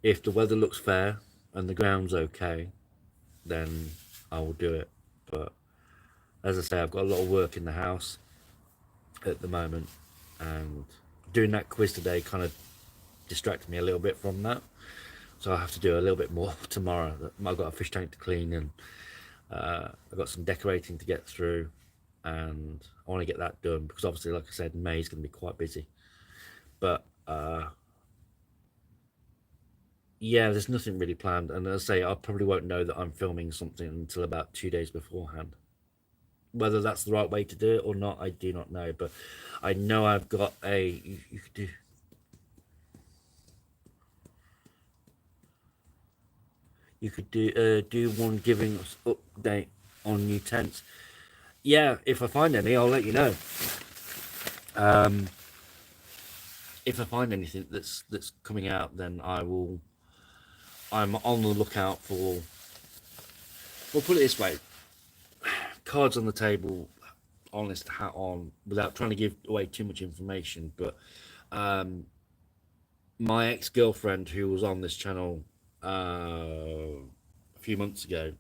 If the weather looks fair and the ground's okay, then I will do it. But as I say, I've got a lot of work in the house at the moment, and doing that quiz today kind of distracted me a little bit from that. So I have to do a little bit more tomorrow. I've got a fish tank to clean, and I've got some decorating to get through, and I want to get that done because obviously, like I said, May is going to be quite busy. But yeah, there's nothing really planned, and as I say, I probably won't know that I'm filming something until about 2 days beforehand. Whether that's the right way to do it or not, I do not know. But I know I've got a... You could do... You could do one giving us update on new tents. Yeah, if I find any, I'll let you know. If I find anything that's coming out, then I will. I'm on the lookout for. Well, put it this way: cards on the table, honest hat on, without trying to give away too much information. But my ex-girlfriend, who was on this channel a few months ago,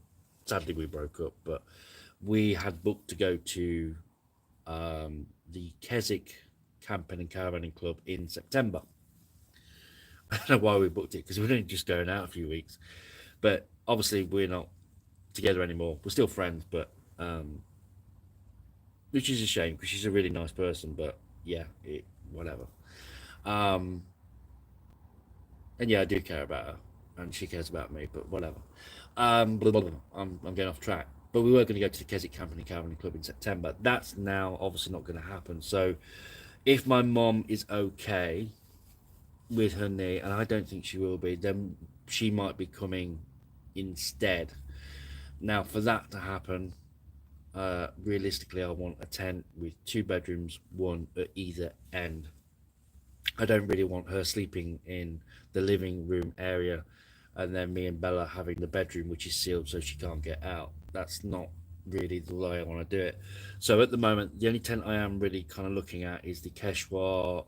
sadly we broke up, but we had booked to go to the Keswick Camping and Caravanning Club in September. I don't know why we booked it, because we were only just going out a few weeks, but obviously we're not together anymore. We're still friends, but which is a shame because she's a really nice person. But yeah, whatever. And yeah, I do care about her, and she cares about me, but whatever. I'm getting off track. But we were going to go to the Keswick Camping and Caravanning Club in September. That's now obviously not going to happen. So if my mom is okay with her knee, and I don't think she will be, then she might be coming instead. Now, for that to happen, realistically, I want a tent with 2 bedrooms, one at either end. I don't really want her sleeping in the living room area and then me and Bella having the bedroom which is sealed so she can't get out. That's not really the way I want to do it. So at the moment, the only tent I am really kind of looking at is the Quechua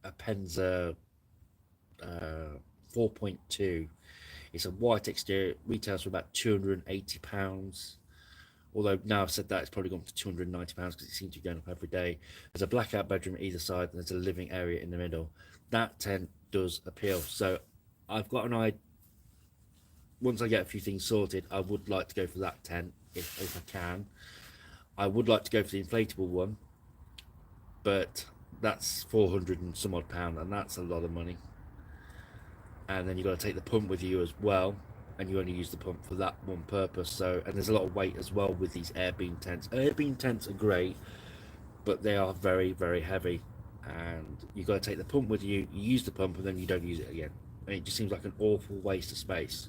Apenza 4.2. It's a white exterior, retails for about £280. Although now I've said that, it's probably gone to £290 because it seems to be going up every day. There's a blackout bedroom either side, and there's a living area in the middle. That tent does appeal. So I've got an idea. Once I get a few things sorted, I would like to go for that tent if I can. I would like to go for the inflatable one, but that's 400 and some odd pound, and that's a lot of money. and then you've got to take the pump with you as well, and you only use the pump for that one purpose. So, and there's a lot of weight as well with these air beam tents. Air beam tents are great, but they are very, very heavy, and you've got to take the pump with you. You use the pump and then you don't use it again, and it just seems like an awful waste of space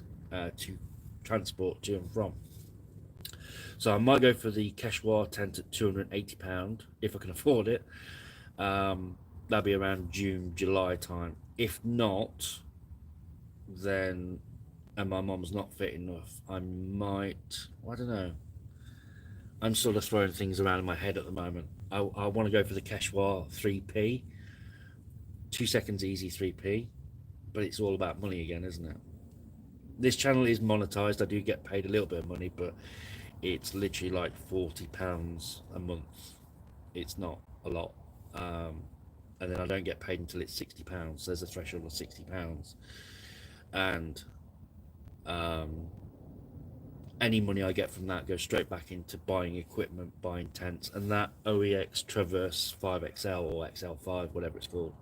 to transport to and from. So I might go for the Quechua tent at £280 if I can afford it. That'll be around June, July time. If not, then, and my mom's not fit enough, I might, I don't know. I'm sort of throwing things around in my head at the moment. I want to go for the Quechua 3P, 2 seconds easy 3P, but it's all about money again, isn't it? This channel is monetized. I do get paid a little bit of money, but it's literally like £40 a month. It's not a lot. And then I don't get paid until it's £60. There's a threshold of £60, and any money I get from that goes straight back into buying equipment, buying tents, and that OEX Traverse 5XL or XL5, whatever it's called,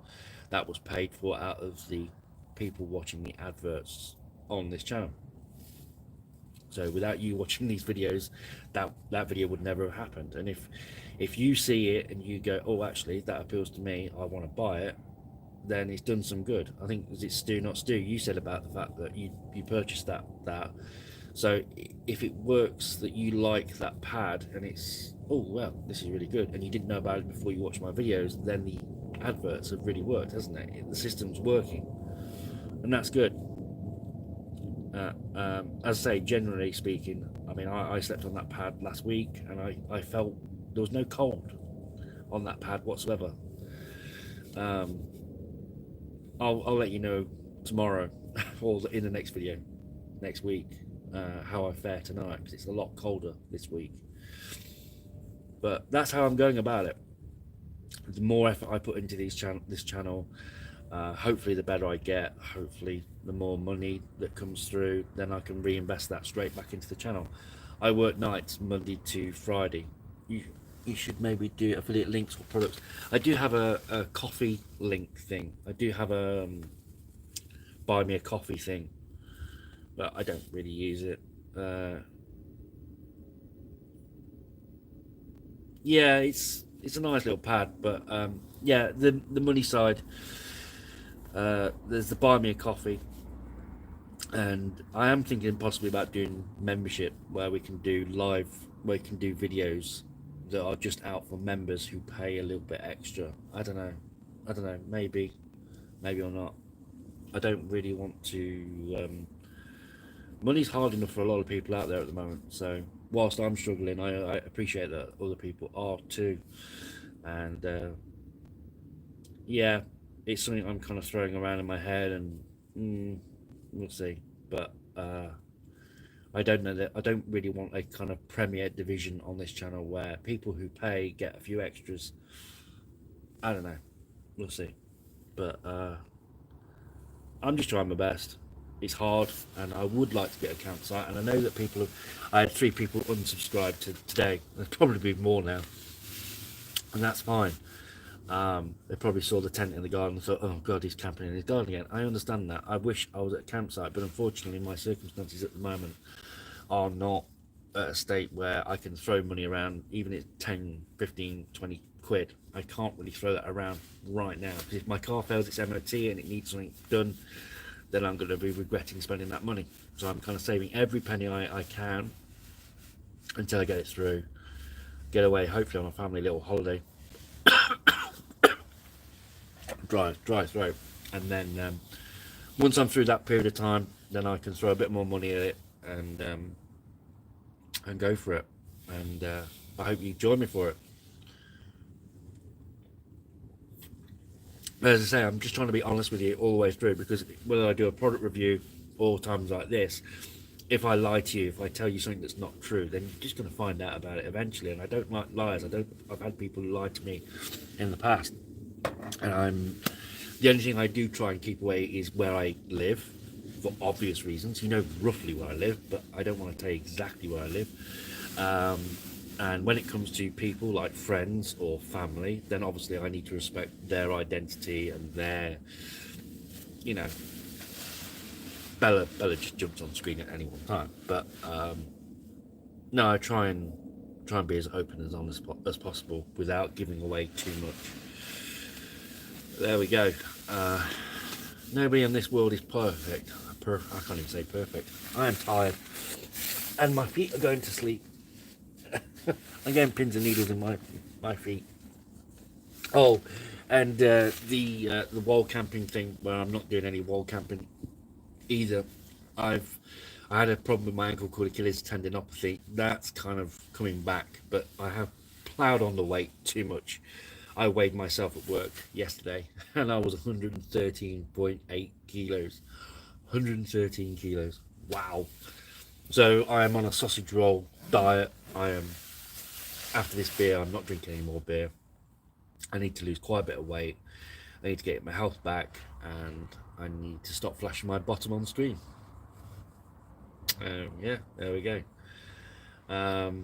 that was paid for out of the people watching the adverts on this channel. So without you watching these videos, that video would never have happened. And if you see it and you go, oh, actually that appeals to me, I want to buy it, then it's done some good. I think, was it Stu Not Stu, you said about the fact that you purchased that. So if it works, that you like that pad and it's, oh well, this is really good, and you didn't know about it before you watched my videos, then the adverts have really worked, hasn't it? The system's working, and that's good. As I say, generally speaking, I mean, I slept on that pad last week, and I felt there was no cold on that pad whatsoever. I'll let you know tomorrow or in the next video next week how I fare tonight, because it's a lot colder this week. But that's how I'm going about it. The more effort I put into this channel, hopefully the better I get. Hopefully the more money that comes through, then I can reinvest that straight back into the channel. I work nights Monday to Friday. You should maybe do affiliate links or products. I do have a coffee link thing. I do have a buy me a coffee thing, but I don't really use it. Yeah, it's a nice little pad, but yeah, the money side, there's the buy me a coffee, and I am thinking possibly about doing membership where we can do videos that are just out for members who pay a little bit extra. I don't know, maybe or not. I don't really want to. Money's hard enough for a lot of people out there at the moment, so whilst I'm struggling, I appreciate that other people are too. And yeah, it's something I'm kind of throwing around in my head, and we'll see. But I don't know that I don't really want a kind of premier division on this channel where people who pay get a few extras. I don't know, we'll see. But I'm just trying my best. It's hard, and I would like to get a campsite, and I know that people have, I had 3 people unsubscribe today. There's probably be more now, and that's fine. They probably saw the tent in the garden and thought, oh god, he's camping in his garden again. I understand that. I wish I was at a campsite, but unfortunately my circumstances at the moment are not at a state where I can throw money around, even at 10, 15, 20 quid. I can't really throw that around right now, because if my car fails its MOT and it needs something done, then I'm going to be regretting spending that money. So I'm kind of saving every penny I can until I get it through, get away, hopefully on a family little holiday. dry throat, and then once I'm through that period of time, then I can throw a bit more money at it and go for it. And I hope you join me for it. As I say, I'm just trying to be honest with you all the way through, because whether I do a product review or times like this, if I lie to you, if I tell you something that's not true, then you're just going to find out about it eventually. And I don't like lies. I've had people lie to me in the past, and the only thing I do try and keep away is where I live, for obvious reasons. You know roughly where I live, but I don't want to tell you exactly where I live. And when it comes to people like friends or family, then obviously I need to respect their identity and their, you know, Bella just jumps on screen at any one time. But no, I try and be as open and honest as possible without giving away too much. There we go. Nobody in this world is perfect. I can't even say perfect. I am tired, and my feet are going to sleep. I'm getting pins and needles in my feet. Oh, and the wall camping thing, where I'm not doing any wall camping either. I had a problem with my ankle called Achilles tendinopathy. That's kind of coming back, but I have ploughed on the weight too much. I weighed myself at work yesterday, and I was 113.8 kilos. 113 kilos. Wow. So I am on a sausage roll diet. I am, after this beer, I'm not drinking any more beer. I need to lose quite a bit of weight. I need to get my health back, and I need to stop flashing my bottom on screen. Yeah, there we go. But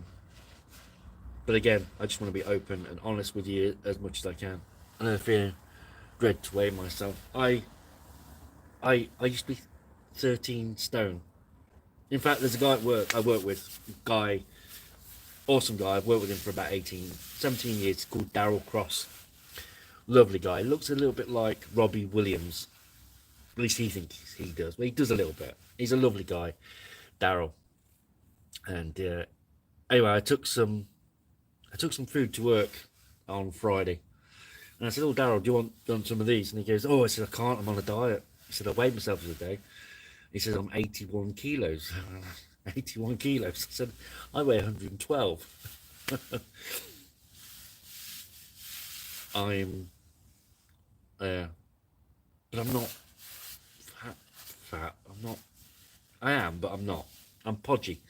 again, I just want to be open and honest with you as much as I can. I don't feel dread to weigh myself. I used to be 13 stone. In fact, there's a guy at work I work with, awesome guy. I've worked with him for about 17 years, called Daryl Cross. Lovely guy. Looks a little bit like Robbie Williams. At least he thinks he does. Well, he does a little bit. He's a lovely guy, Daryl. And anyway, I took some food to work on Friday, and I said, "Oh, Daryl, do you want some of these?" And he goes, "Oh," I said, "I can't. I'm on a diet." He said, "I weighed myself the other day." He says, "I'm 81 kilos." 81 kilos. I said, "I weigh 112." I'm, but I'm not fat. I'm not. I am, but I'm not. I'm podgy.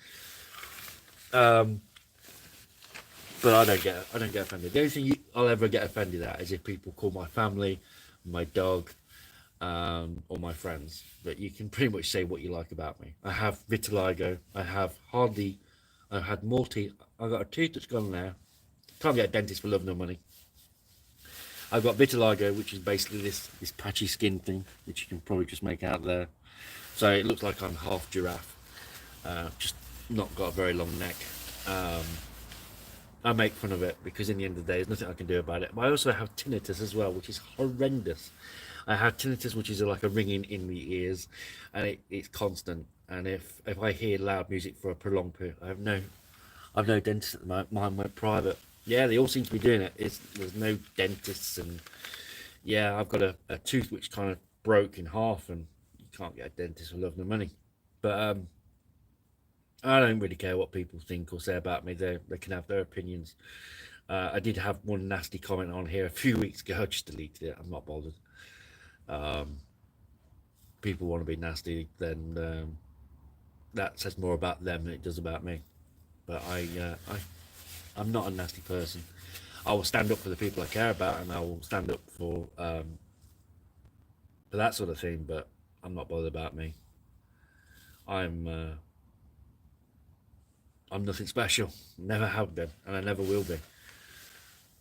But I don't get offended. The only thing I'll ever get offended at is if people call my family, my dog, or my friends. But you can pretty much say what you like about me. I have vitiligo. I've had more teeth. I've got a tooth that's gone now. Can't get a dentist for love nor money. I've got vitiligo, which is basically this patchy skin thing, which you can probably just make out there. So it looks like I'm half giraffe. Just not got a very long neck. I make fun of it because in the end of the day, there's nothing I can do about it. But I also have tinnitus as well, which is horrendous. I have tinnitus, which is like a ringing in the ears, and it's constant. And if I hear loud music for a prolonged period, I've no dentist at the moment. Mine went private. Yeah, they all seem to be doing it. There's no dentists, and yeah, I've got a tooth which kind of broke in half, and you can't get a dentist for love nor money. But I don't really care what people think or say about me. They can have their opinions. I did have one nasty comment on here a few weeks ago. I just deleted it. I'm not bothered. People want to be nasty, then that says more about them than it does about me. But I'm not a nasty person. I will stand up for the people I care about, and I will stand up for that sort of thing. But I'm not bothered about me. I'm nothing special. Never have been, and I never will be.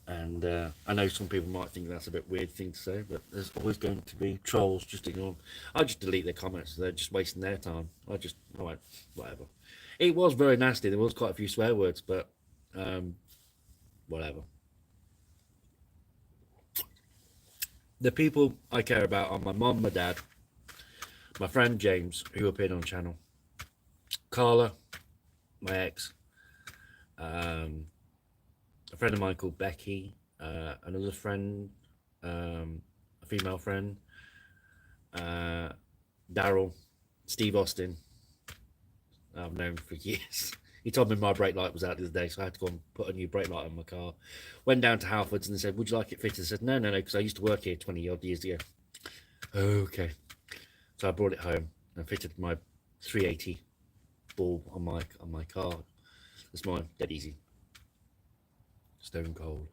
And I know some people might think that's a bit weird thing to say, but there's always going to be trolls. Just ignore them. I just delete their comments. They're just wasting their time. I went, whatever. It was very nasty. There was quite a few swear words, but whatever. The people I care about are my mom, my dad, my friend James, who appeared on the channel, Carla, my ex, a friend of mine called Becky, another friend, a female friend, Daryl, Steve Austin. I've known for years. He told me my brake light was out the other day, so I had to go and put a new brake light on my car. Went down to Halfords and they said, "Would you like it fitted?" I said, no, because I used to work here 20 odd years ago. Okay. So I brought it home and fitted my 380 bulb on my car this morning. Dead easy. Stone cold.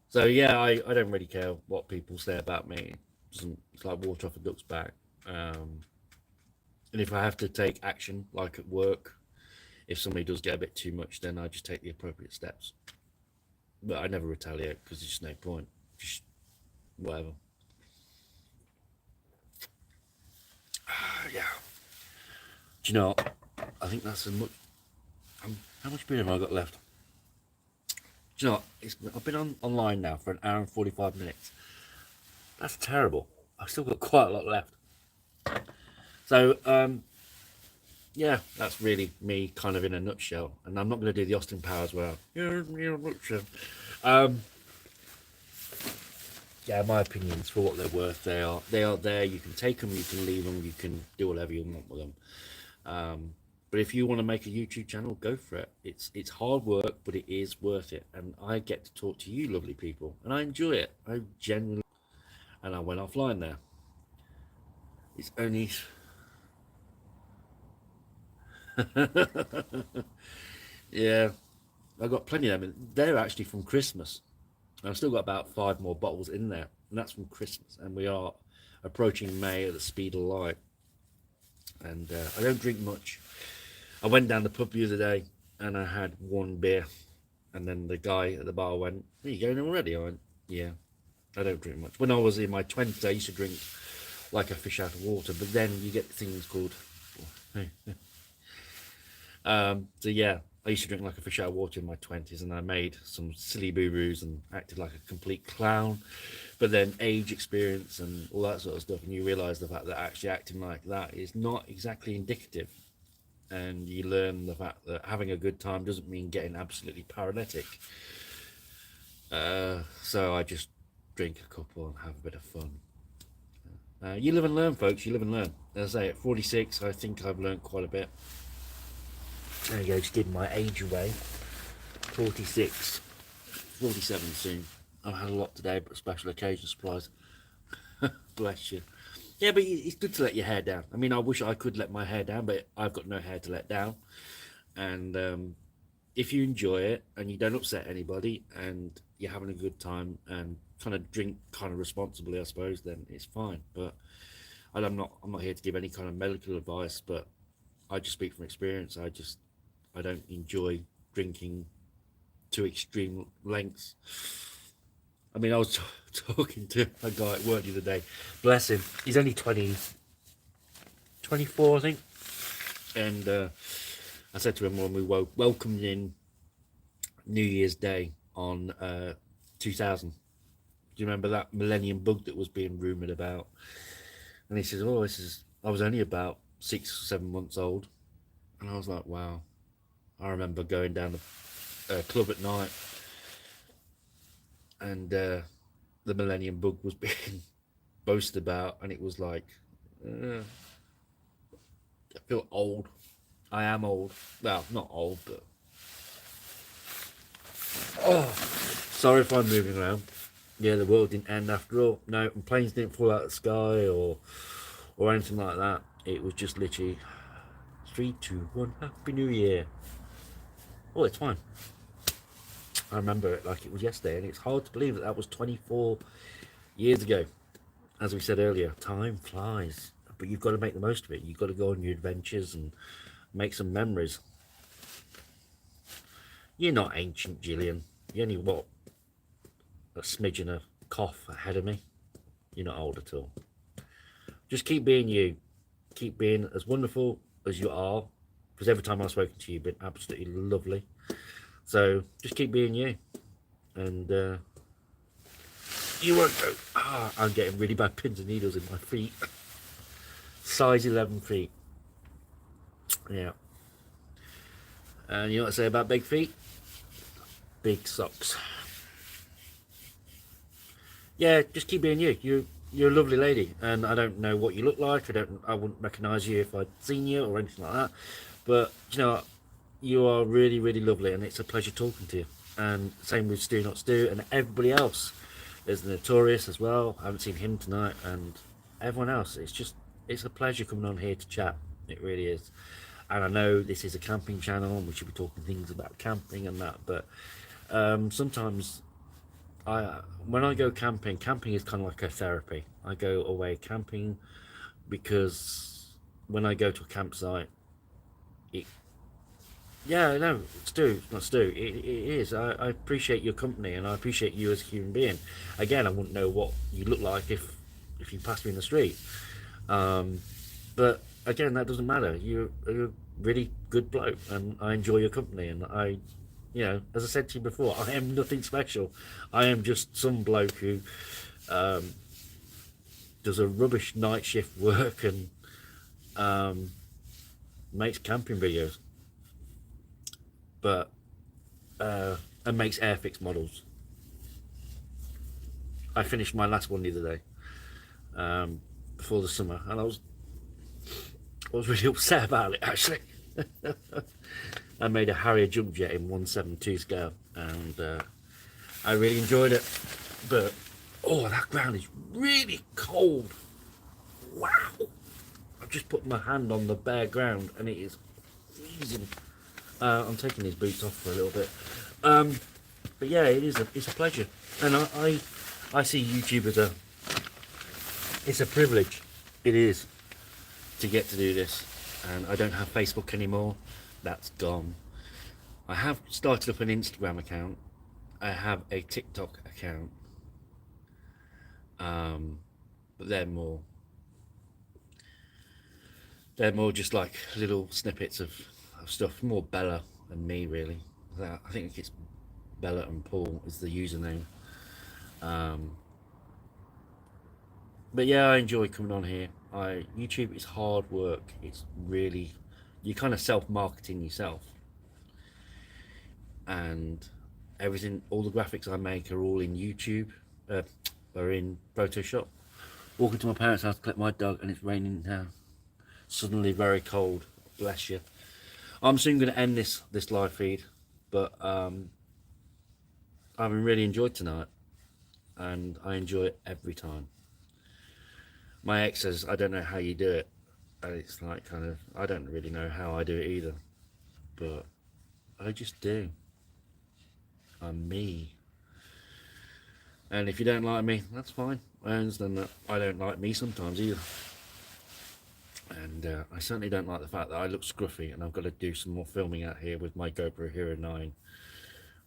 So yeah, I don't really care what people say about me. It's like water off a duck's back. And if I have to take action, like at work, if somebody does get a bit too much, then I just take the appropriate steps. But I never retaliate because there's just no point. Just whatever. Yeah. Do you know what? I think that's as much. How much beer have I got left? Do you know what? I've been online now for an hour and 45 minutes. That's terrible. I've still got quite a lot left. So, yeah, that's really me kind of in a nutshell. And I'm not going to do the Austin Powers where, yeah, nutshell. Yeah, my opinions, for what they're worth, they are there. You can take them, you can leave them, you can do whatever you want with them. But if you want to make a YouTube channel, go for it. It's hard work, but it is worth it. And I get to talk to you lovely people, and I enjoy it. I genuinely. And I went offline there. It's only. Yeah, I got plenty of them. They're actually from Christmas. I've still got about 5 more bottles in there, and that's from Christmas. And we are approaching May at the speed of light. And I don't drink much. I went down the pub the other day and I had 1 beer, and then the guy at the bar went, "Are you going already?" I went, "Yeah, I don't drink much." When I was in my 20s, I used to drink like a fish out of water, but then you get things called. So yeah, I used to drink like a fish out of water in my 20s, and I made some silly boo-boos and acted like a complete clown. But then age, experience, and all that sort of stuff, and you realise the fact that actually acting like that is not exactly indicative. And you learn the fact that having a good time doesn't mean getting absolutely paralytic. So I just drink a couple and have a bit of fun. You live and learn, folks. You live and learn. As I say, at 46, I think I've learned quite a bit. There you go, just giving my age away. 46, 47 soon. I've had a lot today, but special occasion supplies. Bless you. Yeah, but it's good to let your hair down. I mean, I wish I could let my hair down, but I've got no hair to let down. And if you enjoy it and you don't upset anybody and you're having a good time and kind of drink kind of responsibly, I suppose, then it's fine. But I'm not here to give any kind of medical advice, but I just speak from experience. I don't enjoy drinking to extreme lengths. I mean, I was talking to a guy at work the other day. Bless him. He's only 24, I think. And I said to him when we welcomed in New Year's Day on 2000. Do you remember that millennium bug that was being rumoured about? And he says, "Oh, I was only about 6 or 7 months old." And I was like, wow. I remember going down the club at night, and the millennium bug was being boasted about, and it was like, I feel old. I am old. Well, not old, but sorry if I'm moving around. Yeah, the world didn't end after all. No, and planes didn't fall out of the sky or anything like that. It was just literally 3, 2, 1, Happy New Year. Oh, it's fine. I remember it like it was yesterday, and it's hard to believe that was 24 years ago. As we said earlier, time flies, but you've got to make the most of it. You've got to go on your adventures and make some memories. You're not ancient, Gillian. You're only, what, a smidge and a cough ahead of me. You're not old at all. Just keep being you. Keep being as wonderful as you are, because every time I've spoken to you, you've been absolutely lovely. So just keep being you, and you won't go. I'm getting really bad pins and needles in my feet. Size 11 feet. Yeah. And you know what I say about big feet? Big socks. Yeah, just keep being you. You're a lovely lady, and I don't know what you look like. I wouldn't recognise you if I'd seen you or anything like that. But you know what? You are really, really lovely, and it's a pleasure talking to you. And same with Stu Not Stu and everybody else. There's the Notorious as well. I haven't seen him tonight, and everyone else. It's a pleasure coming on here to chat. It really is. And I know this is a camping channel, and we should be talking things about camping and that. But sometimes, when I go camping is kind of like a therapy. I go away camping because when I go to a campsite, yeah, no, Stu, not Stu. It is. I appreciate your company, and I appreciate you as a human being. Again, I wouldn't know what you look like if you passed me in the street. But again, that doesn't matter. You're a really good bloke, and I enjoy your company. And I, you know, as I said to you before, I am nothing special. I am just some bloke who does a rubbish night shift work and makes camping videos, but and makes Airfix models. I finished my last one the other day, before the summer, and I was really upset about it actually. I made a Harrier jump jet in 1/72 scale, and I really enjoyed it. But oh, that ground is really cold. Wow! I've just put my hand on the bare ground, and it is freezing. I'm taking these boots off for a little bit, but yeah, it's a pleasure, and I see YouTube as it's a privilege. It is to get to do this, and I don't have Facebook anymore. That's gone. I have started up an Instagram account. I have a TikTok account, but they're more just like little snippets of stuff. More Bella and me, really. I think it's Bella and Paul is the username. But yeah, I enjoy coming on here. YouTube is hard work. It's really, you're kind of self-marketing yourself, and everything, all the graphics I make are all in YouTube, are in Photoshop. Walking to my parents' house to collect my dog, and it's raining now. Suddenly very cold. Bless you. I'm soon going to end this live feed, but I've really enjoyed tonight, and I enjoy it every time. My ex says, I don't know how you do it, and it's like kind of, I don't really know how I do it either, but I just do. I'm me. And if you don't like me, that's fine. I understand that. I don't like me sometimes either. And I certainly don't like the fact that I look scruffy, and I've got to do some more filming out here with my GoPro Hero 9.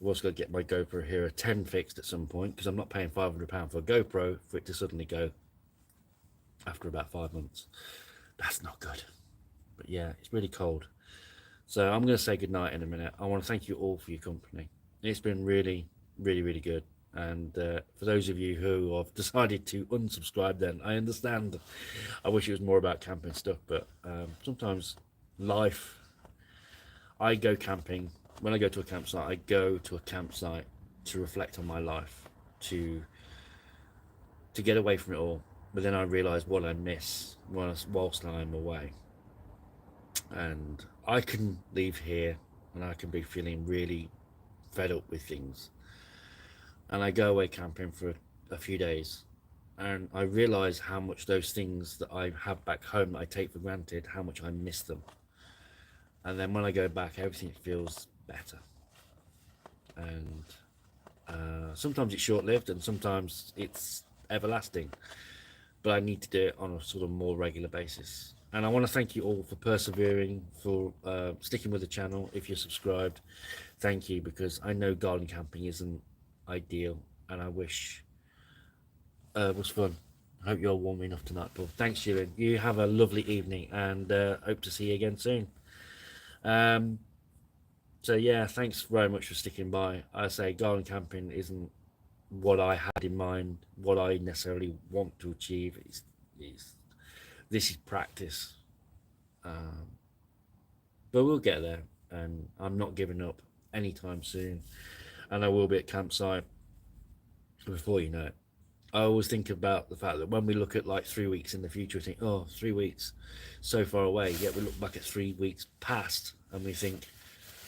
I've also got to get my GoPro Hero 10 fixed at some point, because I'm not paying £500 for a GoPro for it to suddenly go after about 5 months. That's not good. But yeah, it's really cold. So I'm going to say goodnight in a minute. I want to thank you all for your company. It's been really, really, really good. And for those of you who have decided to unsubscribe, then I understand. I wish it was more about camping stuff, but sometimes life, I go camping. When I go to a campsite, I go to a campsite to reflect on my life, to get away from it all. But then I realise what I miss whilst I'm away. And I can leave here and I can be feeling really fed up with things. And I go away camping for a few days, and I realise how much those things that I have back home that I take for granted, how much I miss them. And then when I go back, everything feels better. And sometimes it's short-lived and sometimes it's everlasting, but I need to do it on a sort of more regular basis. And I want to thank you all for persevering, for sticking with the channel. If you're subscribed, thank you, because I know garden camping isn't ideal, and I wish it was fun. I hope you're warm enough tonight, Paul. Thanks, Julian. You have a lovely evening, and hope to see you again soon. So yeah, thanks very much for sticking by. I say garden camping isn't what I had in mind, what I necessarily want to achieve. This is practice, but we'll get there, and I'm not giving up anytime soon, and I will be at campsite before you know it. I always think about the fact that when we look at like 3 weeks in the future, we think, oh, 3 weeks, so far away. Yet we look back at 3 weeks past and we think,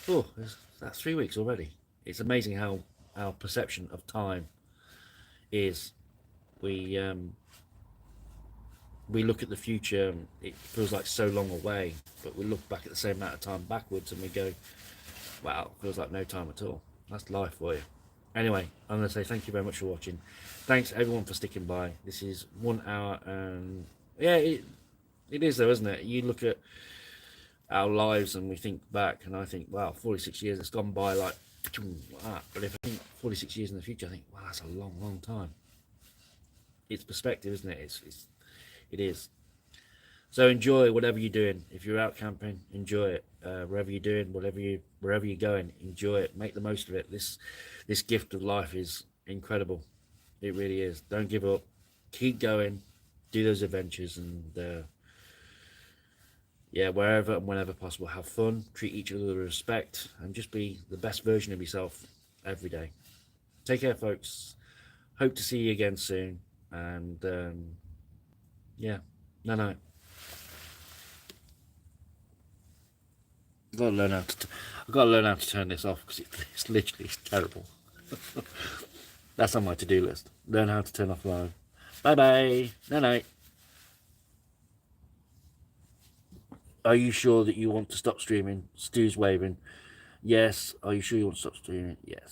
oh, that's 3 weeks already. It's amazing how our perception of time is. We look at the future and it feels like so long away, but we look back at the same amount of time backwards and we go, wow, it feels like no time at all. That's life for you. Anyway, I'm going to say thank you very much for watching. Thanks everyone for sticking by. This is 1 hour, and yeah, it is though, isn't it? You look at our lives and we think back, and I think, wow, 46 years, it's gone by like that. But if I think 46 years in the future, I think, wow, that's a long, long time. It's perspective, isn't it? It is. So enjoy whatever you're doing. If you're out camping, enjoy it. Wherever you're doing, wherever you're going, enjoy it. Make the most of it. This gift of life is incredible. It really is. Don't give up. Keep going. Do those adventures, and yeah, wherever and whenever possible, have fun. Treat each other with respect, and just be the best version of yourself every day. Take care, folks. Hope to see you again soon. And yeah, no. I've got to learn how to turn this off because it's literally terrible. That's on my to-do list. Learn how to turn off live. Bye bye. No. Are you sure that you want to stop streaming? Stu's waving. Yes. Are you sure you want to stop streaming? Yes.